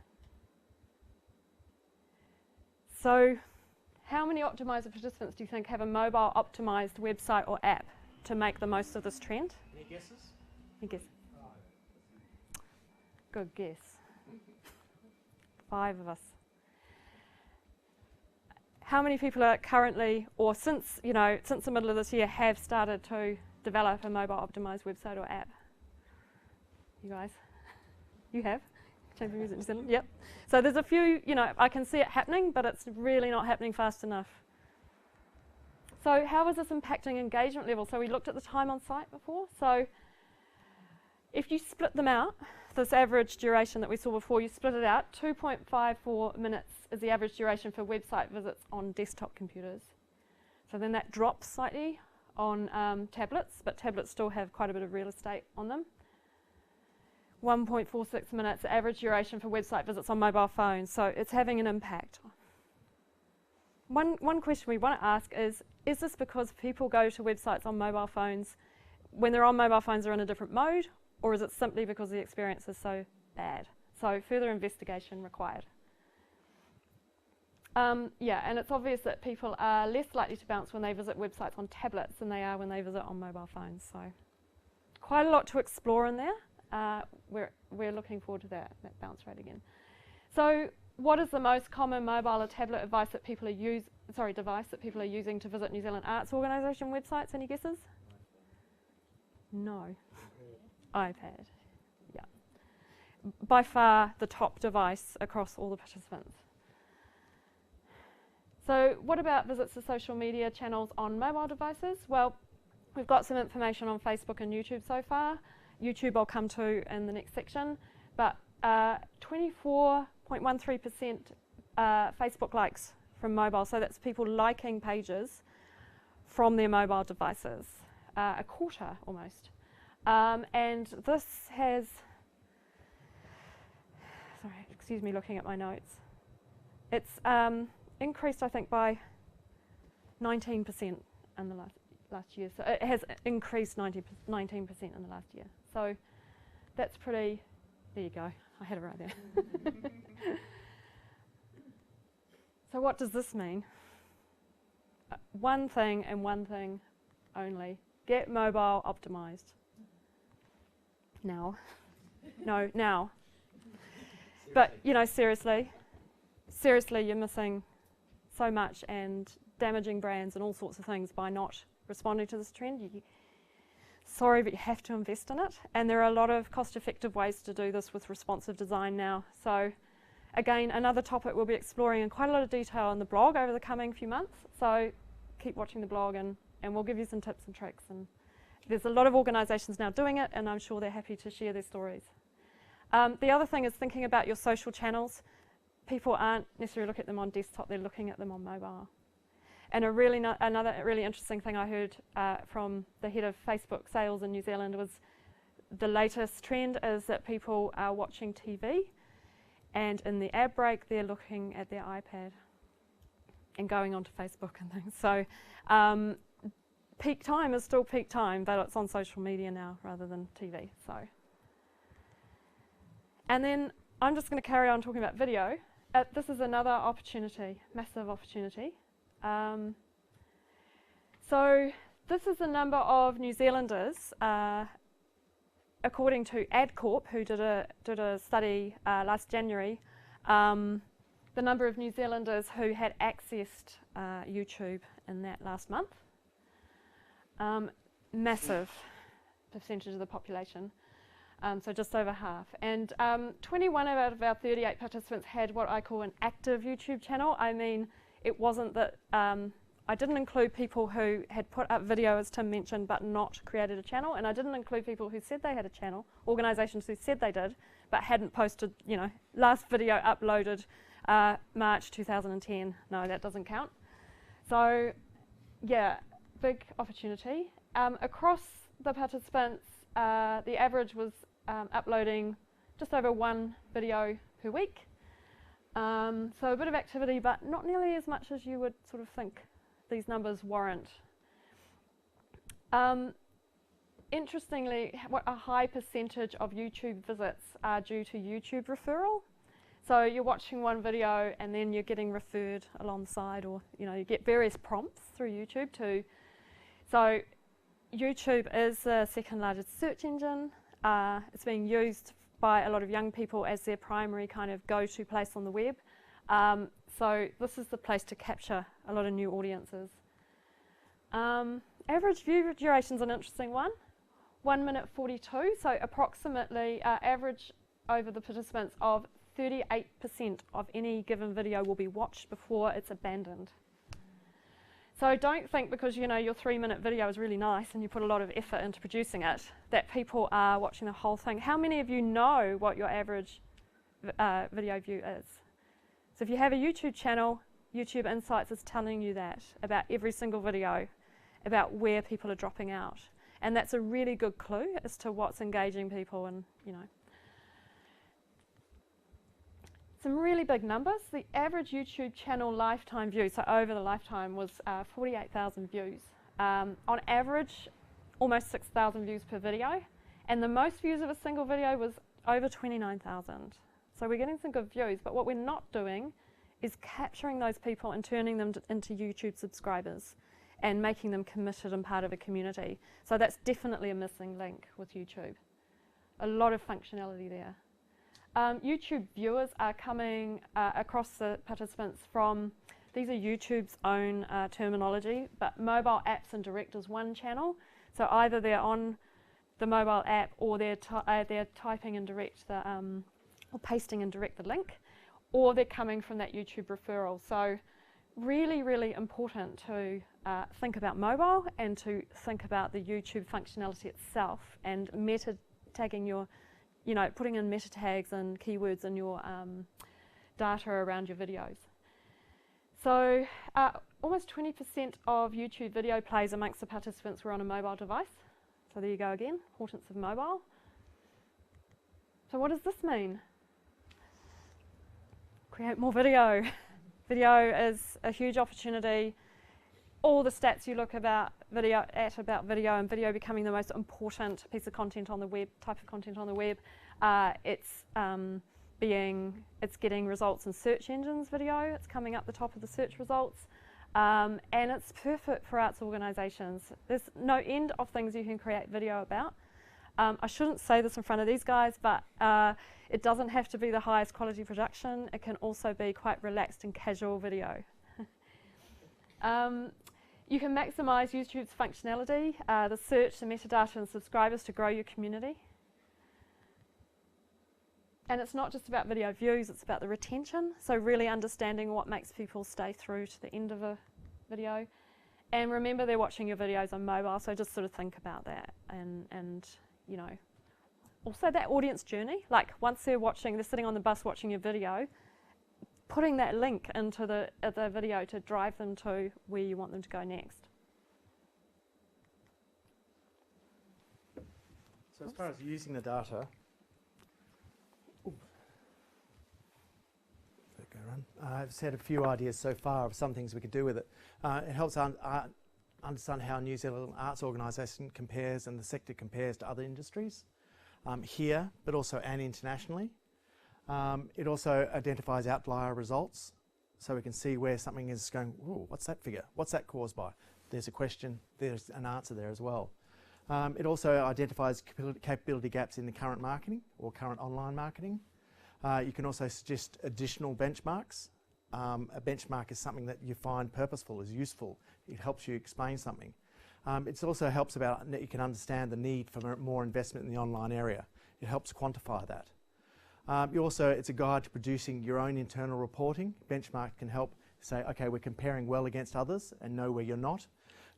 S2: So, how many Optimiser participants do you think have a mobile optimized website or app to make the most of this trend?
S4: Any guesses?
S2: Any guess? Good guess. 5 of us. How many people are currently, or since the middle of this year, have started to develop a mobile optimized website or app? You guys? You have? Chamber of Music New Zealand? Yep. So there's a few, I can see it happening, but it's really not happening fast enough. So how is this impacting engagement level? So we looked at the time on site before. So if you split them out, this average duration that we saw before, you split it out, 2.54 minutes is the average duration for website visits on desktop computers. So then that drops slightly on tablets, but tablets still have quite a bit of real estate on them. 1.46 minutes average duration for website visits on mobile phones, so it's having an impact. One question we want to ask is this because people go to websites on mobile phones, when they're on mobile phones they're in a different mode, or is it simply because the experience is so bad? So further investigation required. Yeah, and it's obvious that people are less likely to bounce when they visit websites on tablets than they are when they visit on mobile phones. So quite a lot to explore in there. We're looking forward to that bounce rate again. So what is the most common mobile or tablet device that people are using to visit New Zealand Arts Organisation websites? Any guesses? No. iPad. Yeah. By far the top device across all the participants. So what about visits to social media channels on mobile devices? Well, we've got some information on Facebook and YouTube so far. YouTube I'll come to in the next section, but 24.13% Facebook likes from mobile, so that's people liking pages from their mobile devices, a quarter almost. And this has, sorry, excuse me looking at my notes, it's increased I think by 19% in the last year, so it has increased 19% in the last year. So that's pretty, there you go, I had it right there. So what does this mean? One thing and one thing only, get mobile optimized. Now. No, now. But, seriously, you're missing so much and damaging brands and all sorts of things by not responding to this trend. Sorry, but you have to invest in it. And there are a lot of cost-effective ways to do this with responsive design now. So again, another topic we'll be exploring in quite a lot of detail on the blog over the coming few months. So keep watching the blog and we'll give you some tips and tricks. And there's a lot of organisations now doing it, and I'm sure they're happy to share their stories. The other thing is thinking about your social channels. People aren't necessarily looking at them on desktop, they're looking at them on mobile. And another really interesting thing I heard from the head of Facebook sales in New Zealand was the latest trend is that people are watching TV, and in the ad break they're looking at their iPad and going onto Facebook and things. So peak time is still peak time, but it's on social media now rather than TV. So, and then I'm just going to carry on talking about video. This is another opportunity, massive opportunity. So this is the number of New Zealanders, according to AdCorp, who did a study last January, the number of New Zealanders who had accessed YouTube in that last month. Massive percentage of the population. so just over half. And 21 out of our 38 participants had what I call an active YouTube channel. I mean, it wasn't that, I didn't include people who had put up video, as Tim mentioned, but not created a channel, and I didn't include people who said they had a channel, organisations who said they did, but hadn't posted, you know, last video uploaded March 2010. No, that doesn't count. So, yeah, big opportunity. Across the participants, the average was uploading just over 1 video per week. So a bit of activity, but not nearly as much as you would sort of think these numbers warrant. Interestingly, what a high percentage of YouTube visits are due to YouTube referral. So you're watching one video and then you're getting referred alongside, or you know, you get various prompts through YouTube too. So YouTube is the second largest search engine. It's being used by a lot of young people as their primary kind of go-to place on the web. So this is the place to capture a lot of new audiences. Average view duration is an interesting one. 1 minute 42, so approximately average over the participants of 38% of any given video will be watched before it's abandoned. So don't think because you know your 3-minute video is really nice and you put a lot of effort into producing it that people are watching the whole thing. How many of you know what your average video view is? So if you have a YouTube channel, YouTube Insights is telling you that about every single video, about where people are dropping out. And that's a really good clue as to what's engaging people, and you know. Some really big numbers. The average YouTube channel lifetime view, so over the lifetime, was 48,000 views. On average, almost 6,000 views per video. And the most views of a single video was over 29,000. So we're getting some good views, but what we're not doing is capturing those people and turning them into YouTube subscribers and making them committed and part of a community. So that's definitely a missing link with YouTube. A lot of functionality there. YouTube viewers are coming across the participants from, these are YouTube's own terminology, but mobile apps and direct is one channel. So either they're on the mobile app or they're typing in direct the, or pasting in direct the link, or they're coming from that YouTube referral. So really, really important to think about mobile and to think about the YouTube functionality itself and meta tagging your, you know, putting in meta tags and keywords in your data around your videos. So almost 20% of YouTube video plays amongst the participants were on a mobile device. So there you go again, importance of mobile. So what does this mean? Create more video. Video is a huge opportunity. All the stats you look about video and video becoming the most important piece of content on the web, type of content on the web, it's getting results in search engines video, it's coming up the top of the search results, and it's perfect for arts organisations. There's no end of things you can create video about. I shouldn't say this in front of these guys, but it doesn't have to be the highest quality production. It can also be quite relaxed and casual video. You can maximise YouTube's functionality, the search, the metadata and subscribers to grow your community. And it's not just about video views, it's about the retention. So really understanding what makes people stay through to the end of a video. And remember they're watching your videos on mobile, so just sort of think about that. And you know, also that audience journey, like once they're sitting on the bus watching your video, putting that link into the video to drive them to where you want them to go next.
S4: So as far as using the data, I've said a few ideas so far of some things we could do with it. It helps understand how New Zealand arts organisation compares and the sector compares to other industries here, but also and internationally. It also identifies outlier results, so we can see where something is going, ooh, what's that figure? What's that caused by? There's a question, there's an answer there as well. It also identifies capability gaps in the current marketing or current online marketing. You can also suggest additional benchmarks. A benchmark is something that you find purposeful, is useful. It helps you explain something. It also helps about, you can understand the need for more investment in the online area. It helps quantify that. It's a guide to producing your own internal reporting. Benchmark can help say, okay, we're comparing well against others and know where you're not.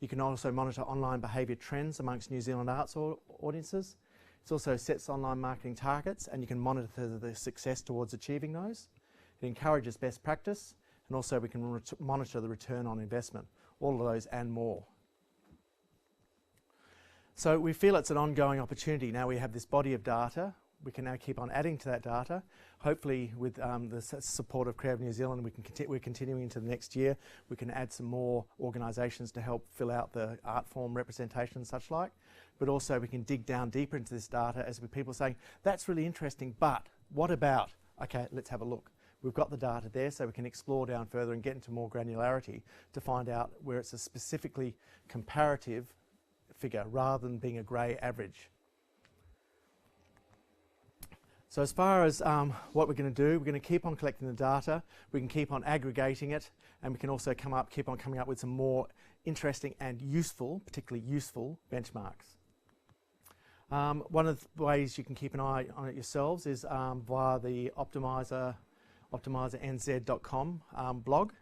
S4: You can also monitor online behaviour trends amongst New Zealand arts audiences. It also sets online marketing targets, and you can monitor the success towards achieving those. It encourages best practice, and also we can monitor the return on investment. All of those and more. So we feel it's an ongoing opportunity. Now we have this body of data. We can now keep on adding to that data. Hopefully with the support of Creative New Zealand, we're continuing into the next year. We can add some more organisations to help fill out the art form representation and such like. But also we can dig down deeper into this data as people are saying, that's really interesting, but what about? Okay, let's have a look. We've got the data there, so we can explore down further and get into more granularity to find out where it's a specifically comparative figure rather than being a grey average. So as far as what we're going to do, we're going to keep on collecting the data, we can keep on aggregating it, and we can also keep on coming up with some more interesting and useful, particularly useful benchmarks. One of the ways you can keep an eye on it yourselves is via the optimisersnz.com blog,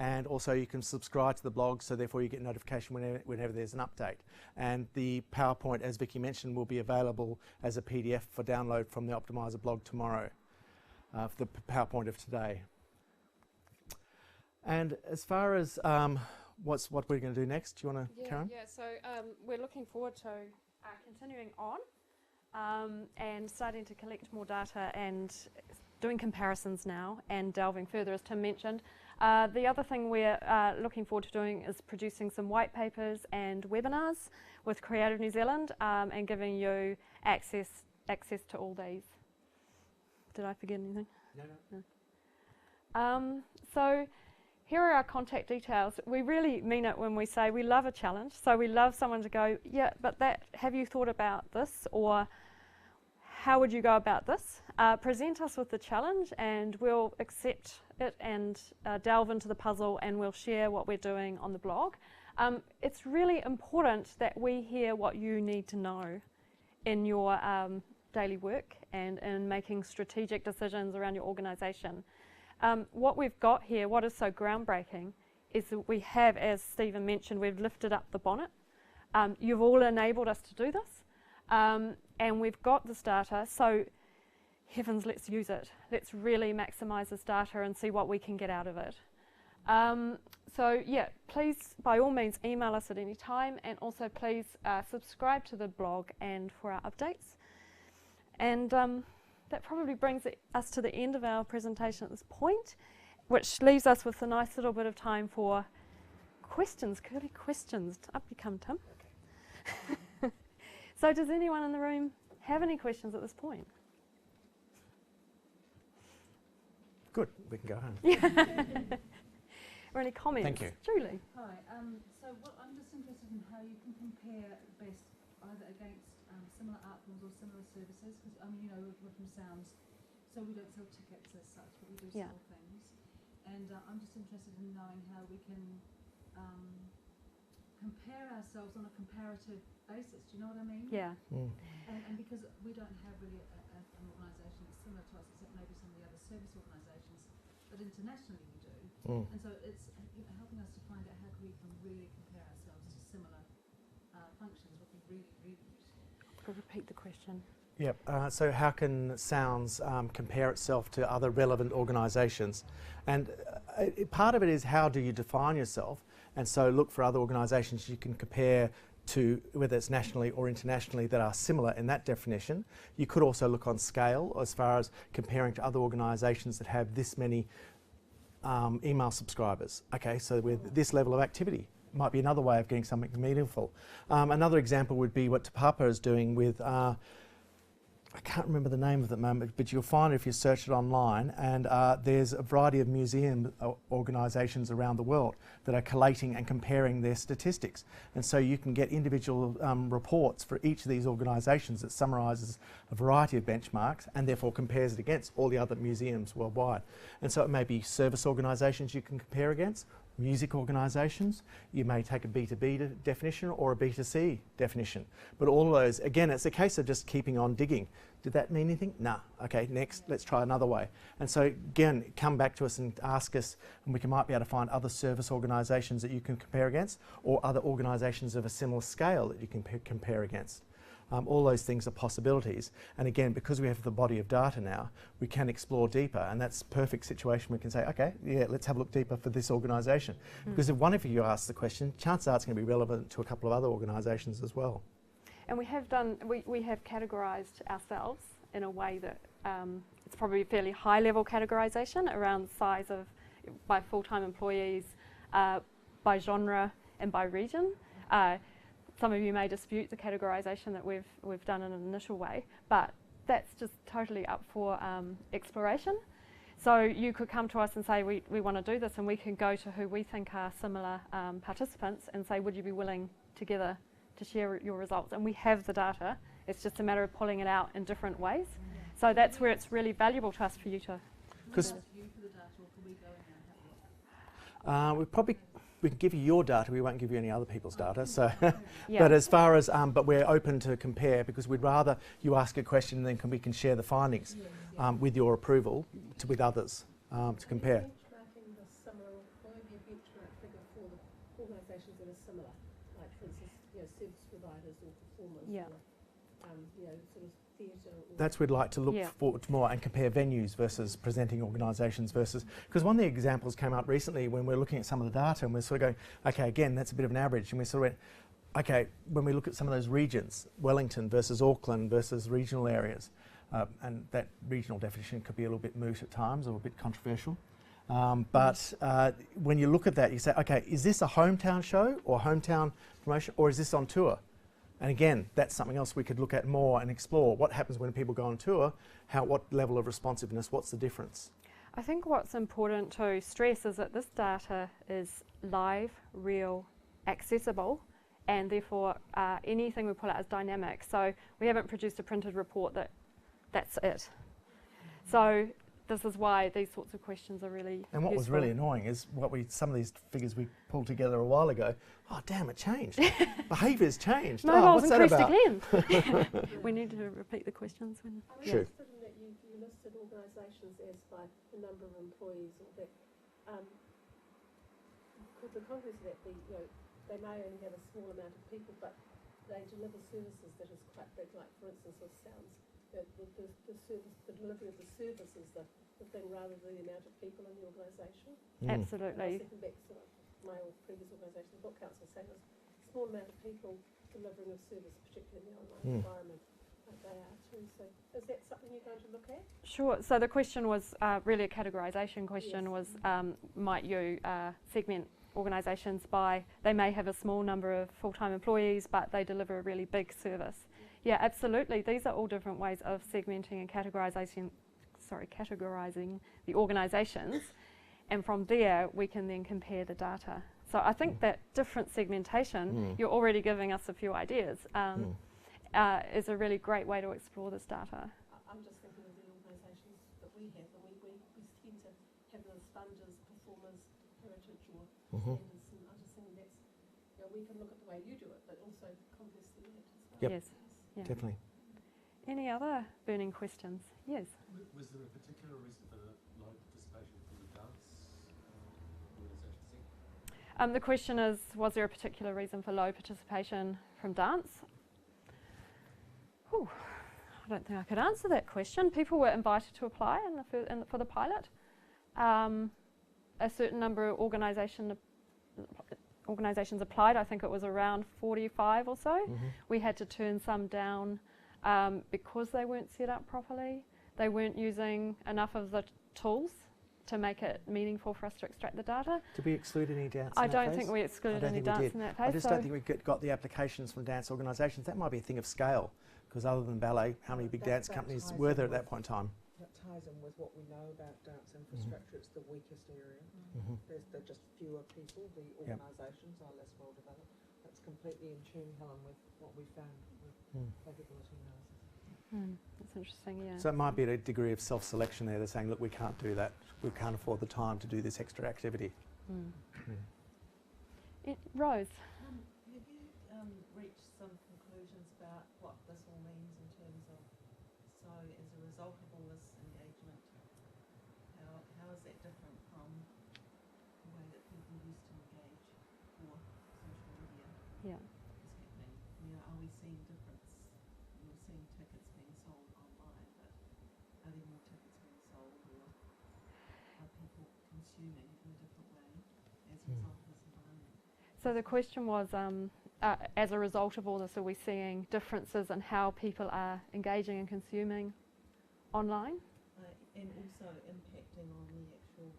S4: and also you can subscribe to the blog, so therefore you get notification whenever there's an update. And the PowerPoint, as Vicki mentioned, will be available as a PDF for download from the Optimiser blog tomorrow, for the PowerPoint of today. And as far as what we're going to do next, do you want to, Karen?
S2: Yeah, so we're looking forward to continuing on and starting to collect more data and doing comparisons now and delving further, as Tim mentioned. The other thing we're looking forward to doing is producing some white papers and webinars with Creative New Zealand and giving you access to all these. Did I forget anything? No. So here are our contact details. We really mean it when we say we love a challenge. So we love someone to go, yeah, but have you thought about this? Or how would you go about this? Present us with the challenge and we'll accept it and delve into the puzzle, and we'll share what we're doing on the blog. It's really important that we hear what you need to know in your daily work and in making strategic decisions around your organisation. What we've got here, what is so groundbreaking, is that we have, as Stephen mentioned, we've lifted up the bonnet. You've all enabled us to do this. And we've got this data, so heavens, let's use it. Let's really maximise this data and see what we can get out of it. So yeah, please, by all means, email us at any time, and also please subscribe to the blog and for our updates. And that probably brings us to the end of our presentation at this point, which leaves us with a nice little bit of time for questions, curly questions. Up you come, Tim. Okay. So does anyone in the room have any questions at this point?
S4: Good, we can go home.
S2: Or any comments?
S4: Thank you.
S2: Julie.
S5: Hi. So I'm just interested in how you can compare best either against similar art forms or similar services, because we're from Sounds, so we don't sell tickets as such, but we do sell things. And I'm just interested in knowing how we can compare ourselves on a comparative basis. Do you know what I mean?
S2: Yeah.
S4: Mm.
S5: And because we don't have really an organisation that's similar to us, except maybe some of the other service organisations, but internationally we do.
S4: Mm.
S5: And so it's helping us to find out how we can really compare ourselves to similar functions would be really, really useful.
S2: Could repeat the question.
S4: Yep. So how can Sounds compare itself to other relevant organisations? And part of it is, how do you define yourself? And so look for other organisations you can compare to, whether it's nationally or internationally, that are similar in that definition. You could also look on scale as far as comparing to other organisations that have this many email subscribers. Okay, so with this level of activity might be another way of getting something meaningful. Another example would be what Te Papa is doing with I can't remember the name of it at the moment, but you'll find it if you search it online, and there's a variety of museum organisations around the world that are collating and comparing their statistics. And so you can get individual reports for each of these organisations that summarises a variety of benchmarks and therefore compares it against all the other museums worldwide. And so it may be service organisations you can compare against, music organisations, you may take a B2B definition or a B2C definition. But all of those, again, it's a case of just keeping on digging. Did that mean anything? Nah. Okay, next, let's try another way. And so again, come back to us and ask us, and we might be able to find other service organisations that you can compare against, or other organisations of a similar scale that you can compare against. All those things are possibilities. And again, because we have the body of data now, we can explore deeper. And that's a perfect situation. We can say, okay, yeah, let's have a look deeper for this organisation. Because if one of you asks the question, chances are it's going to be relevant to a couple of other organisations as well.
S2: And we have categorised ourselves in a way that it's probably a fairly high level categorisation around the size of, by full-time employees, by genre and by region. Some of you may dispute the categorisation that we've done in an initial way, but that's just totally up for exploration. So you could come to us and say, we want to do this, and we can go to who we think are similar participants and say, would you be willing together to share your results? And we have the data. It's just a matter of pulling it out in different ways. So that's where it's really valuable to us for you to.
S4: Because we can give you your data, we won't give you any other people's data. So,
S2: Yeah.
S4: but as far as, but we're open to compare, because we'd rather you ask a question and then we can share the findings with your approval with others to compare.
S6: Benchmarking the similar, or maybe a benchmark figure for the organisations that are similar, like for instance, service providers or performers,
S2: Yeah.
S6: or sort of theatre.
S4: That's we'd like to look forward to more and compare venues versus presenting organisations versus, because one of the examples came up recently when we're looking at some of the data and we're sort of going, okay, again, that's a bit of an average, and we sort of went, okay, when we look at some of those regions, Wellington versus Auckland versus regional areas, and that regional definition could be a little bit moot at times or a bit controversial. But when you look at that, you say, okay, is this a hometown show or hometown promotion, or is this on tour? And again, that's something else we could look at more and explore. What happens when people go on tour? What level of responsiveness? What's the difference?
S2: I think what's important to stress is that this data is live, real, accessible, and therefore anything we pull out is dynamic. So we haven't produced a printed report that's it. So this is why these sorts of questions are really
S4: And what was
S2: useful.
S4: really annoying is some of these figures we pulled together a while ago. Oh, damn, it changed. Behaviour's changed.
S2: Mobile's
S4: what's that
S2: increased
S4: about?
S2: again. We need to repeat the questions. When
S6: I'm
S4: Sure.
S6: interested in that you listed organisations as by the number of employees, or that. Could the converse of that be, they may only have a small amount of people, but they deliver services that is quite big, like for instance with sounds. The delivery of the service is the thing rather than the amount of people in the organisation.
S2: Absolutely.
S6: I was thinking back to my previous organisation, the Book Council, saying there's a small amount of people delivering a service, particularly in the online environment, like they are too. So is that something you're going to look at?
S2: Sure. So the question was really a categorisation question. Was might you segment organisations by, they may have a small number of full-time employees, but they deliver a really big service. Yeah, absolutely. These are all different ways of segmenting and categorising the organisations, and from there we can then compare the data. So I think that different segmentation, you're already giving us a few ideas, is a really great way to explore this data.
S6: I'm just thinking of the organisations that we have, and we tend to have those funders, performers, heritage or standards, and I'm just thinking that's, we can look at the way you do it, but also conversely that as well.
S4: Yep.
S2: Yes. Yeah.
S4: Definitely.
S2: Any other burning questions? Yes.
S7: Was there a particular reason for the low participation from the dance organisation?
S2: The question is, was there a particular reason for low participation from dance? Whew, I don't think I could answer that question. People were invited to apply for the pilot. A certain number of organisations applied. I think it was around 45 or so. We had to turn some down because they weren't set up properly. They weren't using enough of the tools to make it meaningful for us to extract the data.
S4: Did we exclude any dance?
S2: I don't think we excluded any dance in that phase.
S4: I just don't think we got the applications from dance organisations. That might be a thing of scale, because other than ballet, how many big dance companies were there at that point in time?
S3: That ties in with what we know about dance infrastructure. It's the weakest area. There are just fewer people. The organisations are less well developed. That's completely in tune, Helen, with what we found with capability analysis.
S2: That's interesting, yeah.
S4: So it might be a degree of self-selection there. They're saying, look, we can't do that. We can't afford the time to do this extra activity.
S2: Rose.
S3: Have you reached some conclusions about what this all means in terms of, so as a result of all this engagement, how is that different from the way that people used to engage for social media?
S2: Yeah.
S3: Is happening? Are we seeing difference? You're seeing tickets being sold online, but are there more tickets being sold, or are people consuming in a different way as a result of this environment?
S2: So the question was, as a result of all this, are we seeing differences in how people are engaging and consuming online?
S3: And also impacting on the actual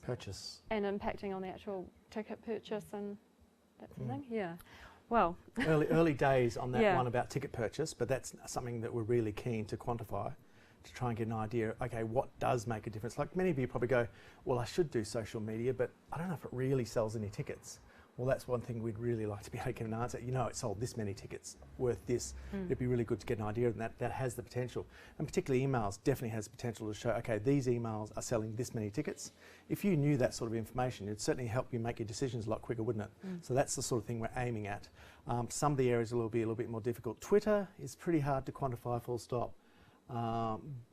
S4: Purchase.
S2: And impacting on the actual ticket purchase and that sort of thing? Yeah. Well.
S4: early days on that
S2: Yeah.
S4: one about ticket purchase, but that's something that we're really keen to quantify, to try and get an idea, okay, what does make a difference? Like many of you probably go, well, I should do social media, but I don't know if it really sells any tickets. Well, that's one thing we'd really like to be able to get an answer. You know, it sold this many tickets, worth this. It'd be really good to get an idea, and that has the potential. And particularly emails definitely has the potential to show, okay, these emails are selling this many tickets. If you knew that sort of information, it'd certainly help you make your decisions a lot quicker, wouldn't it? So that's the sort of thing we're aiming at. Some of the areas will be a little bit more difficult. Twitter is pretty hard to quantify, full stop.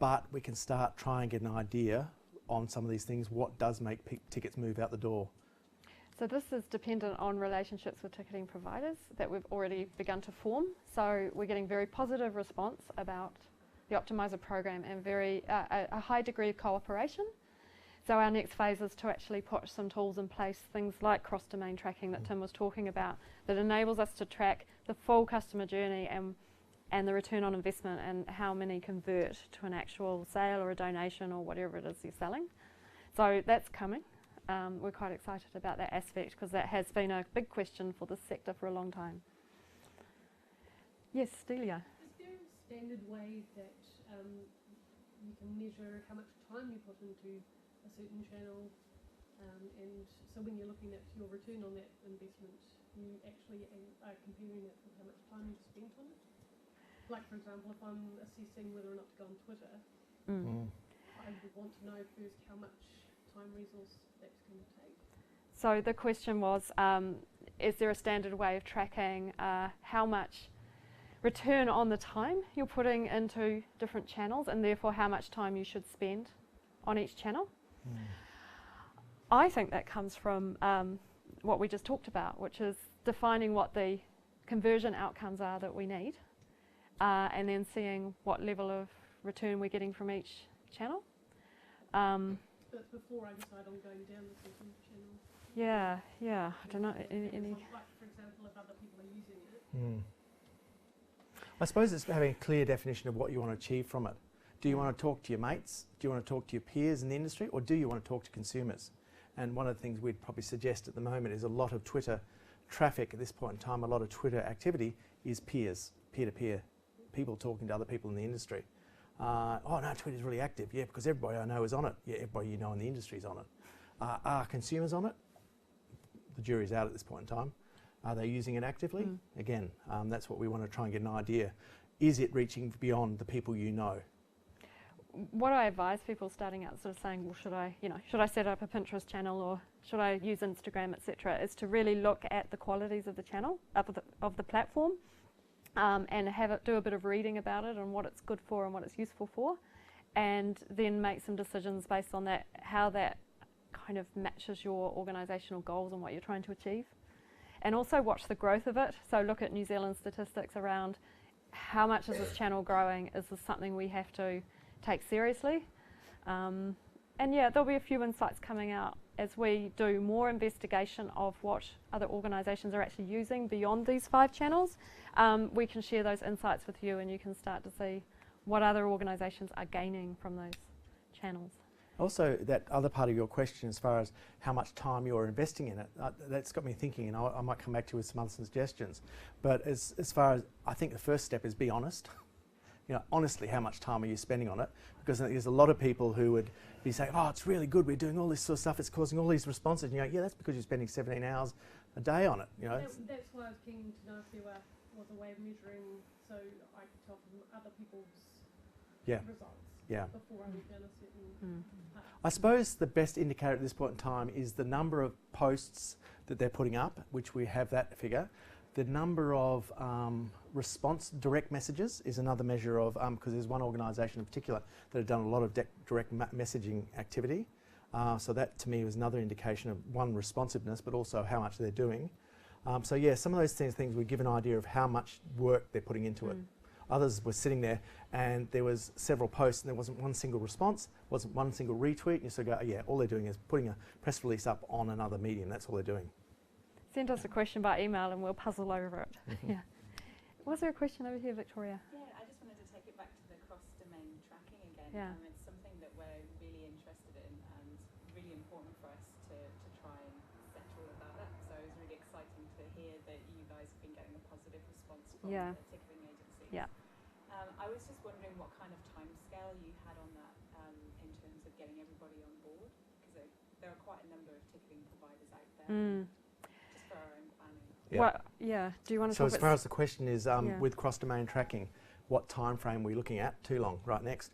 S4: But we can start trying to get an idea on some of these things, what does make tickets move out the door.
S2: So this is dependent on relationships with ticketing providers that we've already begun to form. So we're getting very positive response about the Optimiser program and a high degree of cooperation. So our next phase is to actually put some tools in place, things like cross-domain tracking that Tim was talking about, that enables us to track the full customer journey and the return on investment and how many convert to an actual sale or a donation or whatever it is you're selling. So that's coming. We're quite excited about that aspect because that has been a big question for this sector for a long time. Yes, Delia.
S6: Is there a standard way that you can measure how much time you put into a certain channel? And so when you're looking at your return on that investment, you actually are comparing it with how much time you've spent on it? Like, for example, if I'm assessing whether or not to go on Twitter, I would want to know first how much time resource that's going to take.
S2: So the question was, is there a standard way of tracking how much return on the time you're putting into different channels and therefore how much time you should spend on each channel? I think that comes from what we just talked about, which is defining what the conversion outcomes are that we need and then seeing what level of return we're getting from each channel.
S6: But before I decide on going down the certain channel.
S2: Yeah. I don't know. Any
S6: Like, for example, if other people are using it.
S4: I suppose it's having a clear definition of what you want to achieve from it. Do you want to talk to your mates? Do you want to talk to your peers in the industry? Or do you want to talk to consumers? And one of the things we'd probably suggest at the moment is a lot of Twitter traffic at this point in time, a lot of Twitter activity is peers, peer-to-peer, people talking to other people in the industry. Oh no, Twitter's really active. Yeah, because everybody I know is on it. Yeah, everybody you know in the industry is on it. Are consumers on it? The jury's out at this point in time. Are they using it actively? Again, that's what we want to try and get an idea. Is it reaching beyond the people you know?
S2: What I advise people starting out sort of saying, well, should I set up a Pinterest channel or should I use Instagram, etc., is to really look at the qualities of the channel, of the platform, and do a bit of reading about it and what it's good for and what it's useful for, and then make some decisions based on that, how that kind of matches your organisational goals and what you're trying to achieve. And also watch the growth of it. So look at New Zealand statistics around how much is this channel growing? Is this something we have to take seriously? And yeah, there'll be a few insights coming out as we do more investigation of what other organisations are actually using beyond these 5 channels. We can share those insights with you and you can start to see what other organisations are gaining from those channels.
S4: Also, that other part of your question as far as how much time you're investing in it, that's got me thinking, and I might come back to you with some other suggestions. But as far as, I think the first step is be honest. You know, honestly, how much time are you spending on it? Because there's a lot of people who would be saying, oh, it's really good, we're doing all this sort of stuff, it's causing all these responses. And you go, yeah, that's because you're spending 17 hours a day on it. You know?
S6: That's why I was keen to know if there was a way of measuring, so I could tell from other people's results.
S4: Yeah.
S6: before we've done a certain part.
S4: I suppose the best indicator at this point in time is the number of posts that they're putting up, which we have that figure. The number of response direct messages is another measure of, because there's one organisation in particular that have done a lot of direct messaging activity. So that to me was another indication of one, responsiveness, but also how much they're doing. So yeah, some of those things would give an idea of how much work they're putting into it. Others were sitting there and there was several posts and there wasn't one single response, wasn't one single retweet, and you sort of go, oh, yeah, all they're doing is putting a press release up on another medium. That's all they're doing.
S2: Send us a question by email and we'll puzzle over it. Yeah. Was there a question over here, Victoria?
S8: Yeah, I just wanted to take it back to the cross-domain tracking again.
S2: Yeah.
S8: It's something that we're really interested in and really important for us to try and settle about it. So it was really exciting to hear that you guys have been getting a positive response from
S2: Yeah.
S8: the ticketing agencies.
S2: Yeah.
S8: I was just wondering what kind of timescale you had on that in terms of getting everybody on board, because there are quite a number of ticketing providers out there. Just for our own planning.
S4: Yeah.
S2: Well, yeah. Do you want to
S4: So
S2: talk
S4: as far as the question is,
S2: Yeah.
S4: with cross-domain tracking, what time frame are we looking at? Too long. Right, next.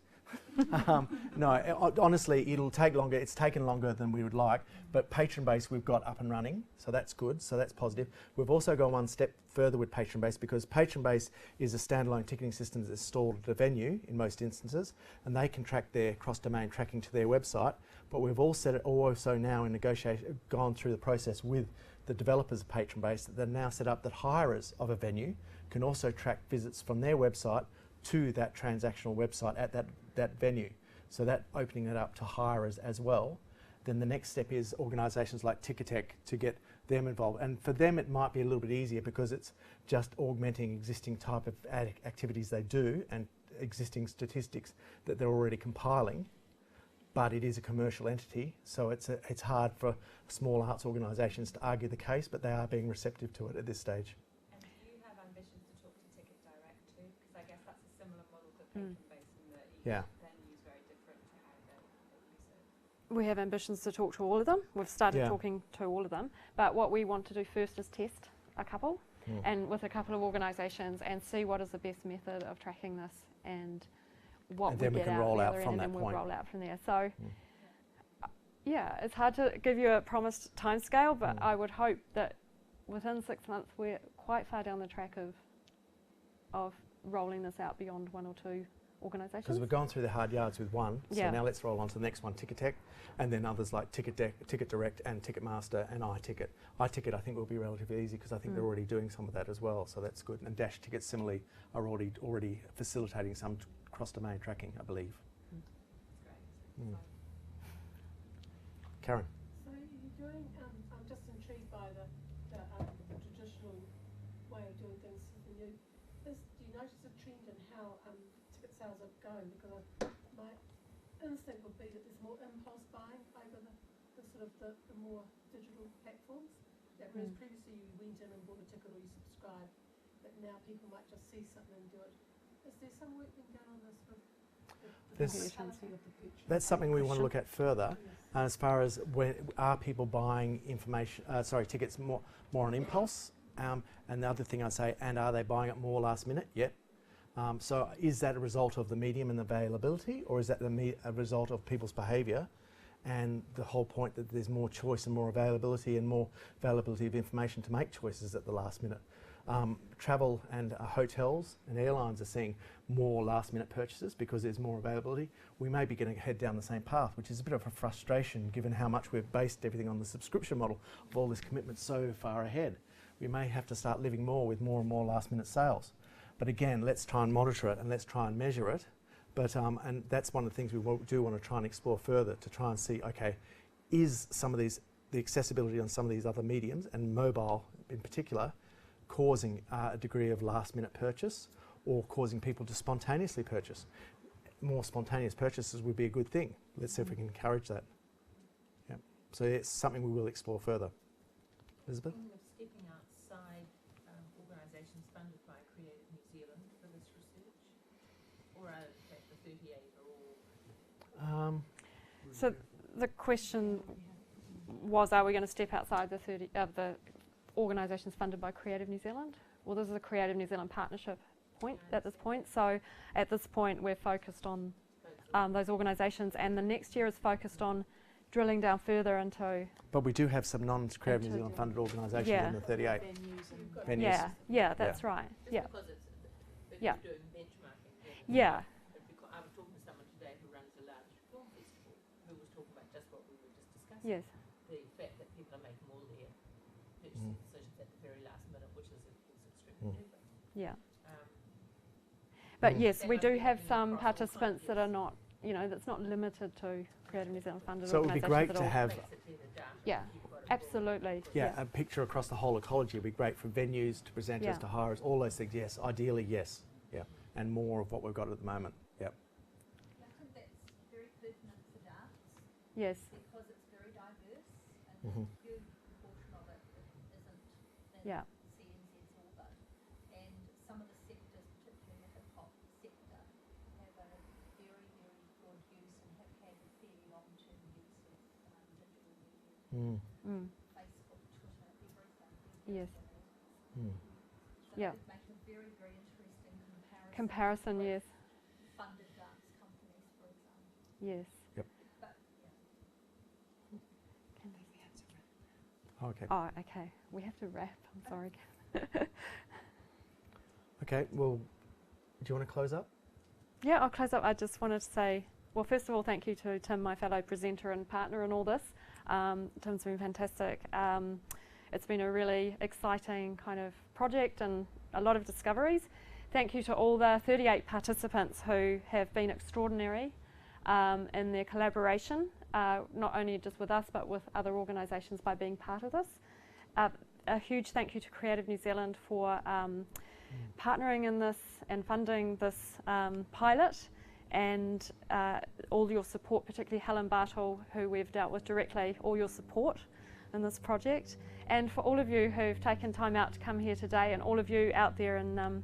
S4: No, honestly, it'll take longer. It's taken longer than we would like, but Patron Base we've got up and running, so that's good, so that's positive. We've also gone one step further with Patron Base because Patron Base is a standalone ticketing system that's installed at a venue in most instances, and they can track their cross-domain tracking to their website, but we've also now in negotiation gone through the process with the developers of Patron Base that they're now set up that hirers of a venue can also track visits from their website to that transactional website at that venue. So that opening it up to hirers as well. Then the next step is organisations like Ticketek to get them involved. And for them it might be a little bit easier because it's just augmenting existing type of activities they do and existing statistics that they're already compiling. But it is a commercial entity, so it's hard for small arts organisations to argue the case, but they are being receptive to it at this stage.
S8: And do you have ambitions to talk to Ticket Direct too? Because I guess that's a similar model to Patron Base in that each
S4: Yeah.
S8: venue is very different to how they use it.
S2: We have ambitions to talk to all of them. We've started talking to all of them, but what we want to do first is test a couple and with a couple of organisations and see what is the best method of tracking this and what
S4: And
S2: we
S4: then we
S2: get
S4: can
S2: out
S4: roll
S2: the
S4: out
S2: other
S4: from
S2: end,
S4: that
S2: and then we'll
S4: point.
S2: roll out from there. So yeah, it's hard to give you a promised timescale, but I would hope that within 6 months we're quite far down the track of rolling this out beyond one or two organisations.
S4: Because we've gone through the hard yards with one, so
S2: Yeah.
S4: now let's roll on to the next one, Ticketek, and then others like Ticket Direct and Ticketmaster and iTicket. iTicket I think will be relatively easy because I think they're already doing some of that as well, so that's good. And Dash Tickets similarly are already facilitating some cross-domain tracking, I believe.
S8: That's great.
S4: Karen.
S6: So you're doing, I'm just intrigued by the traditional way of doing things. Do you notice a trend in how ticket sales are going? Because my instinct would be that there's more impulse buying over the sort of the more digital platforms. That whereas previously you went in and bought a ticket or you subscribed, that now people might just see something and do it. Is there some work being done on this sort of
S4: That's something we want to look at further. As far as are people buying tickets more on impulse? And the other thing I'd say, and are they buying it more last minute? Yep. So is that a result of the medium and availability, or is that a result of people's behaviour? And the whole point that there's more choice and more availability of information to make choices at the last minute. Travel and hotels and airlines are seeing more last minute purchases because there's more availability. We may be going to head down the same path, which is a bit of a frustration given how much we've based everything on the subscription model of all this commitment so far ahead. We may have to start living more with more and more last minute sales. But again, let's try and monitor it and let's try and measure it. But and that's one of the things we do want to try and explore further to try and see, okay, is some of these, the accessibility on some of these other mediums and mobile in particular, causing a degree of last minute purchase or causing people to spontaneously purchase. More spontaneous purchases would be a good thing. Let's see if we can encourage that. Yeah. So it's something we will explore further. Elizabeth?
S9: Stepping outside organisations funded by Creative New Zealand for this research, or are in fact the 38 are all?
S2: So the question was, are we going to step outside the organisations funded by Creative New Zealand? Well, this is a Creative New Zealand partnership point at this point. So at this point, we're focused on those organisations, and the next year is focused on drilling down further into.
S4: But we do have some non-Creative New Zealand funded organisations in the 38 venues.
S2: Yeah, that's right.
S9: Just
S2: Yeah,
S9: because it's
S2: Yeah.
S9: doing benchmarking.
S2: yeah,
S9: I was talking to someone today who runs a large film festival who was talking about just what we were just discussing.
S2: yes,
S9: The fact that people are making all their purchasing decisions at the very last minute, which is extremely different.
S2: yeah.
S9: Um,
S2: But yes,
S9: That
S2: we
S9: might
S2: do
S9: be
S2: have
S9: happening
S2: some
S9: across all
S2: participants that
S9: countries.
S2: are not, that's not limited to Creative New Zealand funded
S4: So it would be
S2: organisations
S4: great
S2: at
S4: to
S2: all.
S4: have,
S9: makes it better data.
S2: Yeah,
S9: You've got it all.
S2: absolutely.
S4: a picture across the whole ecology would be great for venues, to presenters,
S2: Yeah.
S4: to hirers, all those things. Yes, ideally, yes. Yeah, and more of what we've got at the moment. Yep.
S5: I think that's very pertinent for dance
S2: Yes,
S5: because it's very diverse and
S4: Mhm.
S5: a huge proportion of it isn't in
S2: Yeah.
S5: CNZ's orbit. And some of the sectors, particularly the hip hop sector, have a very, very good use and have had a fairly long term use of digital media.
S2: mm.
S5: Facebook, Twitter, everything.
S2: Yes.
S4: Mm.
S5: So
S2: Yeah.
S5: it makes a very, very interesting
S2: Comparison,
S5: with
S2: yes,
S5: funded dance companies, for example.
S2: yes.
S5: But
S4: Okay.
S2: Oh, okay. We have to wrap. I'm sorry.
S4: Okay. Well, do you want to close up?
S2: Yeah, I'll close up. I just wanted to say, well, first of all, thank you to Tim, my fellow presenter and partner in all this. Tim's been fantastic. It's been a really exciting kind of project and a lot of discoveries. Thank you to all the 38 participants who have been extraordinary in their collaboration, not only just with us, but with other organisations by being part of this. A huge thank you to Creative New Zealand for partnering in this and funding this pilot, and all your support, particularly Helen Bartle, who we've dealt with directly, all your support in this project. And for all of you who've taken time out to come here today, and all of you out there in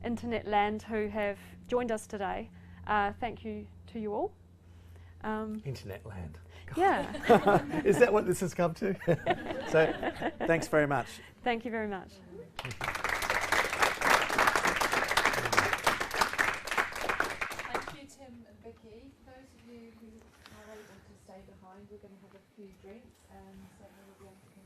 S2: internet land who have joined us today, thank you to you all.
S4: Internet land.
S2: Yeah,
S4: Is that what this has come to? So, thanks very much.
S2: thank you very much.
S3: Thank you, Tim and Vicki. Those of you who are able to stay behind, we're going to have a few drinks and so we'll be able to